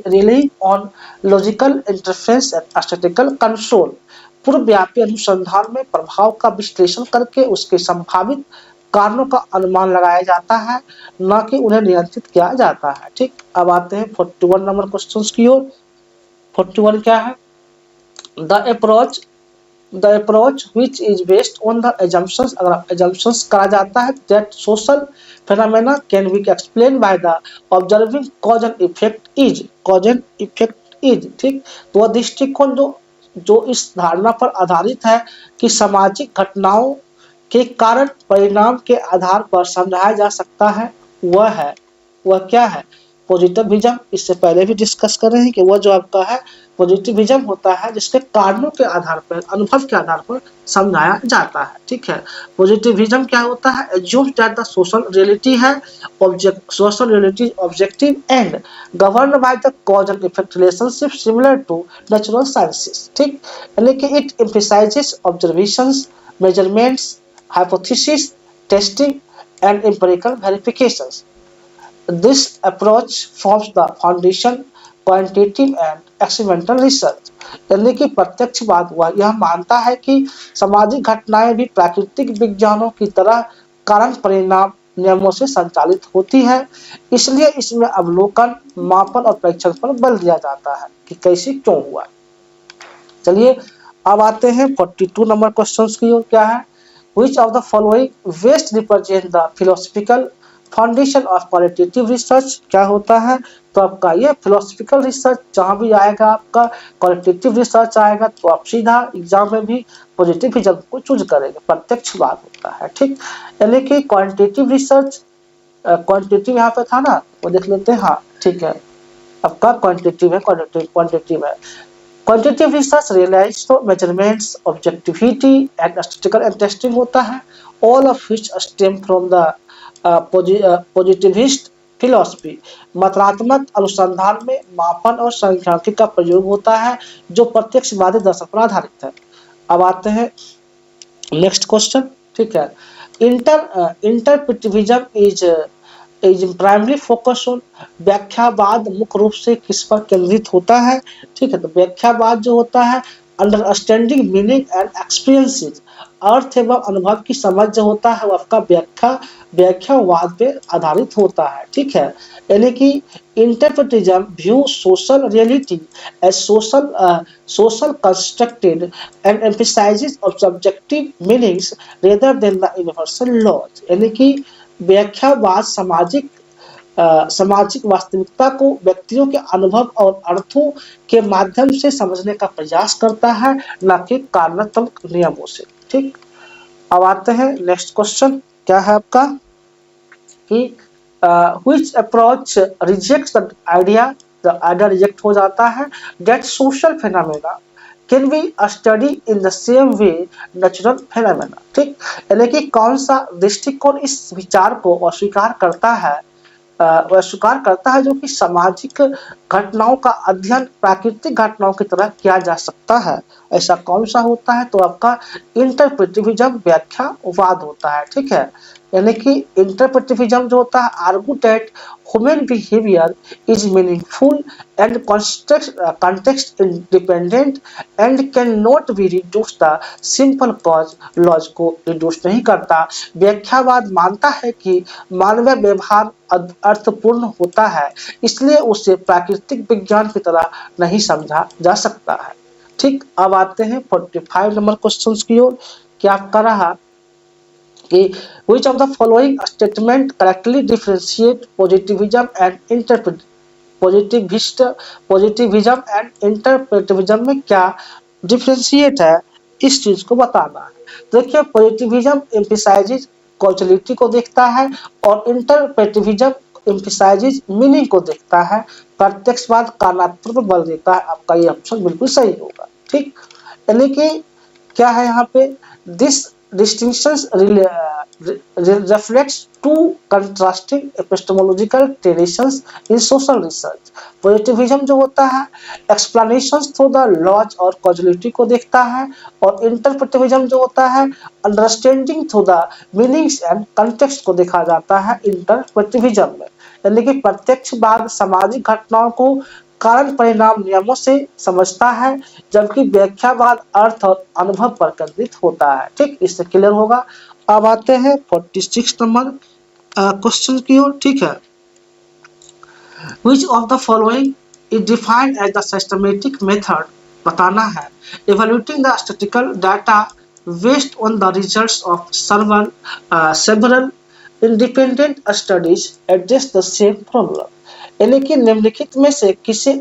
relying on logical interference and statistical control, पूर्वव्यापी अनुसंधान में प्रभाव का विश्लेषण करके उसके संभावित कारणों का अनुमान लगाया जाता है, न कि उन्हें नियंत्रित किया जाता है। ठीक, अब आते हैं 41 नंबर क्वेश्चन की ओर। 41 क्या है, the approach which is based on the assumptions, अगर एजम्पशंस कहा जाता है that social phenomena can be explain by the observing cause and effect is. ठीक, तो वह दृष्टिकोण जो इस धारणा पर आधारित है कि सामाजिक घटनाओं के कारण परिणाम के आधार पर समझाया जा सकता है, वह क्या है, पॉजिटिविज्म। इससे पहले भी डिस्कस कर रहे हैं कि वह जो आपका है पॉजिटिविज्म होता है, जिसके कारणों के आधार पर, अनुभव के आधार पर समझाया जाता है। ठीक है, पॉजिटिविज्म क्या होता है, assumes that the social reality है objective and governed by the cause and effect relationship similar to natural sciences. ठीक, यानी कि it emphasizes observations, measurements, hypothesis, testing and empirical verifications. This approach forms the foundation quantitative and experimental research, यानी कि प्रत्यक्षवाद वह यह मानता है कि सामाजिक घटनाएं भी प्राकृतिक विज्ञानों की तरह कारण परिणाम नियमों से संचालित होती है, इसलिए इसमें अवलोकन, मापन और परीक्षण पर बल दिया जाता है कि कैसे क्यों हुआ। चलिए अब आते हैं 42 नंबर क्वेश्चन की ओर। क्या है, Which of the following best represent the philosophical foundation of qualitative research, क्या होता है, तो आपका ये फिलोसफिकल रिसर्च जहां भी आएगा आपका क्वालिटेटिव रिसर्च आएगा तो आप सीधा एग्जाम में भी पॉजिटिविज्म को चूज करेंगे, प्रत्यक्ष बात होता है। ठीक, यानी कि क्वांटिटेटिव रिसर्च, क्वांटिटेटिव यहाँ पे था ना, वो देख लेते हैं। हाँ ठीक है, आपका क्वांटिटेटिव है, क्वांटिटेटिव है। क्वांटिटेटिव रिसर्च रियलाइज तो measurements, objectivity and statistical and testing होता है, all of which stem from the positivist philosophy. मात्रात्मक अनुसंधान में मापन और सांख्यिकी का प्रयोग होता है जो प्रत्यक्षवादी दर्शन पर आधारित है। अब आते हैं नेक्स्ट क्वेश्चन। ठीक है, इंटरप्रेटिविज्म इज प्राइमरी फोकस ऑन, व्याख्यावाद मुख्य रूप से किस पर केंद्रित होता है। ठीक है, तो व्याख्यावाद जो होता है अंडरस्टैंडिंग मीनिंग एंड एक्सपीरियंसेस, अर्थ एवं अनुभव की समझ जो होता है वो आपका व्याख्यावाद पे आधारित होता है। ठीक है, यानी कि interpretivism view social reality as social constructed and emphasizes of subjective meanings rather than the universal laws, यानी कि व्याख्यावाद सामाजिक वास्तविकता को व्यक्तियों के अनुभव और अर्थों के माध्यम से समझने का प्रयास करता है, न कि कार्यात्मक नियमों से। ठीक, अब आते हैं नेक्स्ट क्वेश्चन। क्या है आपका कि which approach rejects the idea the idea reject हो जाता है that social phenomena can be study in the same way natural phenomena. ठीक, यानी कि कौन सा दृष्टिकोण इस विचार को अस्वीकार करता है, वह स्वीकार करता है जो कि सामाजिक घटनाओं का अध्ययन प्राकृतिक घटनाओं की तरह किया जा सकता है। ऐसा कौन सा होता है, तो आपका इंटरप्रेटिविज्म व्याख्यावाद होता है। ठीक है, यानी कि इंटरप्रेटिविज्म जो होता है argue that human behaviour is meaningful and context independent and can not be reduce the simple cause laws को रिड्यूस नहीं करता। व्याख्यावाद मानता है कि मानवीय व्यवहार अर्थपूर्ण होता है, इसलिए उसे प्राकृतिक विज्ञान की तरह नहीं समझा जा सकता है। ठीक, अब आते हैं 45 नंबर क्वेश्चन की ओर। क्या आपका रहा कि which of the following statement correctly differentiate positivism and interpretivism में क्या डिफ्रेंशिएट है, इस चीज को बताना है। देखिए, पॉजिटिविज्म एम्फसाइजेज कॉजलिटी को देखता है और इंटरप्रेटिविज्म एम्फसाइजेज मीनिंग को देखता है। प्रत्यक्षवाद कानात्मक बल देता है। आपका ये ऑप्शन बिल्कुल सही होगा। ठीक, यानी कि क्या है यहाँ पे, this distinctions reflects two contrasting epistemological traditions in social research। Positivism जो होता है explanations through the laws और causality को देखता है और interpretivism जो होता है understanding through the meanings and context को देखा जाता है interpretivism में। यानी कि प्रत्यक्षवाद सामाजिक घटनाओं को कारण परिणाम नियमों से समझता है, जबकि व्याख्यावाद अर्थ और अनुभव पर केंद्रित होता है। ठीक, इससे क्लियर होगा। अब आते हैं 46 नंबर क्वेश्चन की ओर। ठीक है, Which of the following is defined as the systematic method, बताना है, evaluating the statistical data based on the results of several independent studies address the same problem। यानी कि निम्नलिखित में से किसी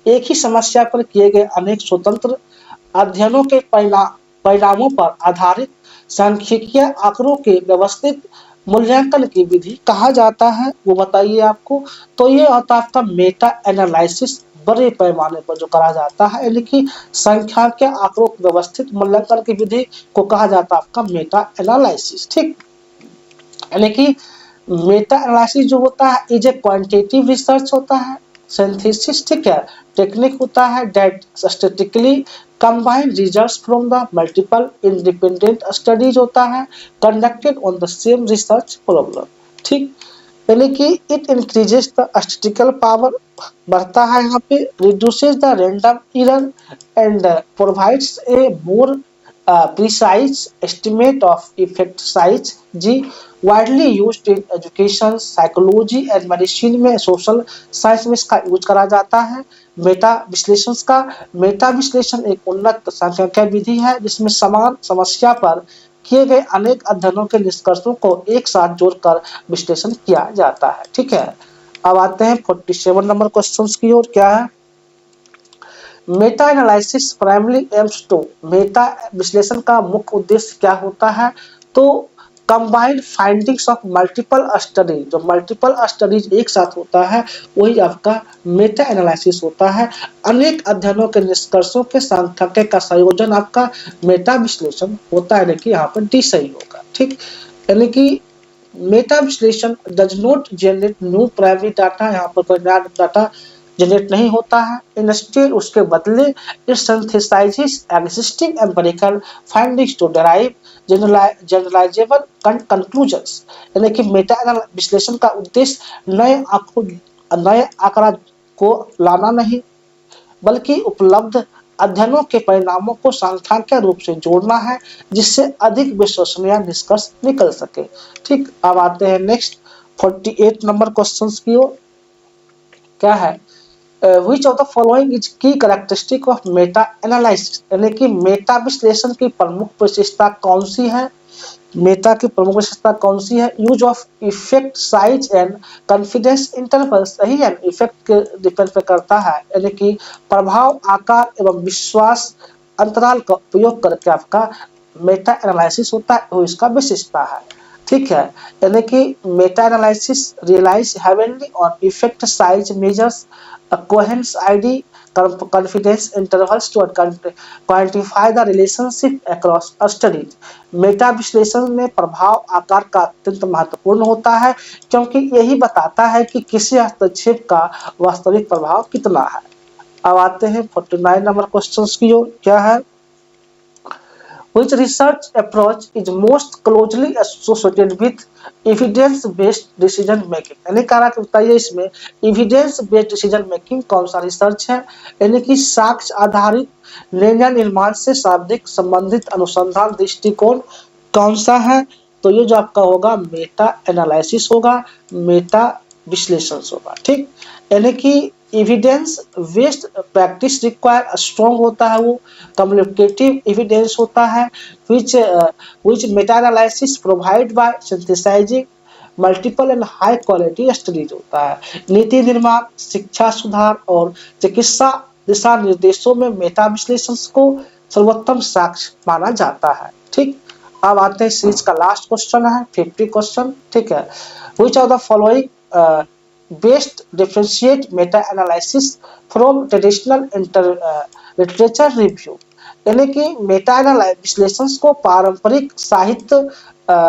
एक ही समस्या पर किए गए अनेक स्वतंत्र अध्ययनों के परिणामों पर आधारित सांख्यिकीय आंकड़ों के व्यवस्थित मूल्यांकन की विधि कहा जाता है, वो बताइए आपको। तो ये होता है आपका मेटा एनालिसिस, बड़े पैमाने पर जो करा जाता है, यानी कि सांख्यिकीय आंकड़ों के व्यवस्थित मूल्यांकन की विधि को कहा जाता है आपका मेटा एनालिसिस। ठीक, यानी कि मेटा एनालिसिस जो होता है इज ए क्वांटिटेटिव रिसर्च होता है, सिंथेसिस, ठीक है, टेक्निक होता है that statistically combine results from the multiple independent studies होता है conducted on the same research problem. ठीक, यानी कि it increases the statistical power, बढ़ता है यहाँ पे, reduces the random error and provides a more precise estimate of effect size। जी, widely used in education, psychology and medicine में, social science में इसका यूज करा जाता है। मेटा विश्लेषण एक उन्नत सांख्यिकीय विधि है जिसमें समान समस्या पर किए गए अनेक अध्ययनों के निष्कर्षों को एक साथ जोड़कर विश्लेषण किया जाता है। ठीक है, अब आते हैं 47 नंबर क्वेश्चन की ओर। क्या है, meta analysis primary aims to, meta विश्लेषण का मुख्य उद्देश्य क्या होता है, तो combined findings of multiple studies, जो मल्टीपल स्टडीज एक साथ होता है वही आपका मेटा एनालिसिस होता है। अनेक अध्ययनों के निष्कर्षों के सांख्यिकीय का संयोजन आपका मेटा विश्लेषण होता है, लेकिन यहाँ पर डी सही होगा। ठीक, यानी कि मेटा विश्लेषण does not generate new primary data, यहाँ पर कोई नया डाटा जनरेट नहीं होता है। इंस्टेड उसके बदले it synthesizes existing empirical findings to derive generalizable conclusions. यानी कि मेटा विश्लेषण का उद्देश्य नए आंकड़ा को लाना नहीं, बल्कि उपलब्ध अध्ययनों के परिणामों को सांख्यिकीय रूप से जोड़ना है जिससे अधिक विश्वसनीय निष्कर्ष निकल सके। ठीक, अब आते हैं नेक्स्ट 48 नंबर क्वेश्चन की ओर। क्या है, which of the following is key characteristic of meta analysis, यानी कि मेटा विश्लेषण की प्रमुख विशेषता कौन सी है, मेटा की प्रमुख विशेषता कौन सी है। Use of effect size and confidence interval, सही है, इफेक्ट के डिपेंड पे करता है, यानी कि प्रभाव, आकार एवं विश्वास अंतराल का उपयोग करके आपका मेटा एनालिसिस होता है, वो इसका विशेषता है। ठीक है, यानी कि meta analysis relies heavily on effect size measures coherence ID confidence intervals to quantify the relationship across studies। Meta विश्लेषण में प्रभाव आकार का अत्यंत महत्वपूर्ण होता है क्योंकि यही बताता है कि किसी हस्तक्षेप का वास्तविक प्रभाव कितना है। अब आते हैं 49 नंबर क्वेश्चन की ओर। क्या है? Which research approach is most closely associated with evidence based decision making? यानी कहा कि बताइए इसमें evidence based decision making कौन सा रिसर्च है, यानी कि साक्ष्य आधारित निर्णय निर्माण से शाब्दिक संबंधित अनुसंधान दृष्टिकोण कौन सा है? तो ये जो आपका होगा मेटा एनालिसिस होगा, मेटा विश्लेषण होगा। ठीक, यानी कि evidence based practice require strong होता है, वो कम्युनिकेटिव एविडेंस होता है, which meta analysis provide by synthesizing multiple and high quality studies होता है। नीति निर्माण, शिक्षा सुधार और चिकित्सा दिशा निर्देशों में मेटा विश्लेषण को सर्वोत्तम साक्ष्य माना जाता है। ठीक, अब आते हैं सीरीज का लास्ट क्वेश्चन है 50 क्वेश्चन। ठीक है, which of the following best differentiate meta analysis from traditional literature review? यानी कि मेटा विश्लेषण को पारंपरिक साहित्य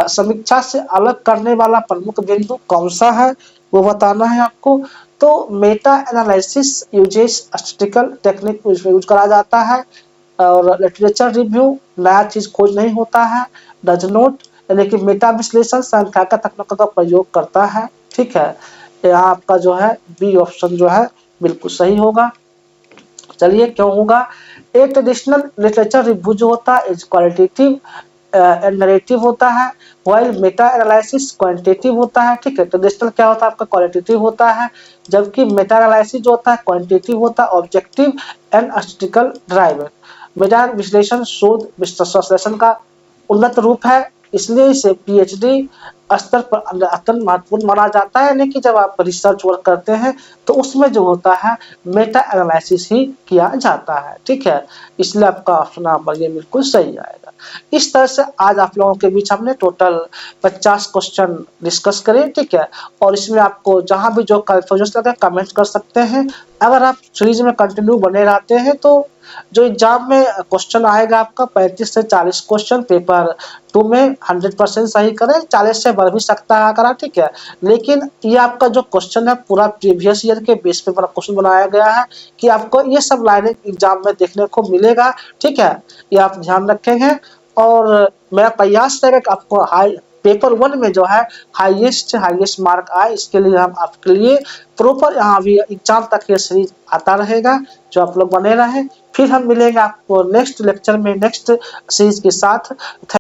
समीक्षा से अलग करने वाला प्रमुख बिंदु कौन सा है, वो बताना है आपको। तो Meta analysis uses statistical technique use करा जाता है और लिटरेचर रिव्यू नया चीज खोज नहीं होता है। डज नॉट, यानी कि मेटा विश्लेषण संख्यात्मक तकनीकों का प्रयोग करता है। ठीक है, यहाँ आपका जो है बी ऑप्शन जो है बिल्कुल सही होगा। चलिए, क्यों होगा? एक ट्रेडिशनल लिटरेचर रिव्यू जो होता है इज क्वालिटेटिव एंड नैरेटिव होता है, व्हाइल मेटा एनालिसिस क्वांटिटेटिव होता है। ठीक है, ट्रेडिशनल क्या होता है आपका? क्वालिटेटिव होता है, जबकि मेटा एनालिसिस जो होता है क्वांटिटेटिव होता है, objective and statistical driven. Meta विश्लेषण शोध विश्लेषण का उन्नत रूप है, इसलिए इसे पीएचडी स्तर पर अत्यंत महत्वपूर्ण माना जाता है। यानी कि जब आप रिसर्च वर्क करते हैं तो उसमें जो होता है मेटा एनालिसिस ही किया जाता है। ठीक है, इसलिए आपका ऑप्शन नंबर ये बिल्कुल सही आएगा। इस तरह से आज आप लोगों के बीच हमने टोटल 50 क्वेश्चन डिस्कस करे। ठीक है, और इसमें आपको जहां भी जो कंफ्यूजन लगे कमेंट कर सकते हैं। अगर आप सीरीज में कंटिन्यू बने रहते हैं तो जो एग्जाम में क्वेश्चन आएगा आपका 35 से 40 क्वेश्चन पेपर 2 में 100% सही करें, 40 से बढ़ भी सकता है अगर। ठीक है, लेकिन ये आपका जो क्वेश्चन है पूरा प्रीवियस ईयर के बेस पे क्वेश्चन बनाया गया है कि आपको ये सब लाइनें एग्जाम में देखने को मिलेगा। ठीक है, ये आप ध्यान रखेंगे और मेरा प्रयास रहेगा कि आपको हाई पेपर 1 में जो है हाईएस्ट मार्क आए, इसके लिए हम आपके लिए प्रॉपर यहाँ भी एग्जाम तक ये सीरीज आता रहेगा, जो आप लोग बने रहें। फिर हम मिलेंगे आपको नेक्स्ट लेक्चर में नेक्स्ट सीरीज के साथ।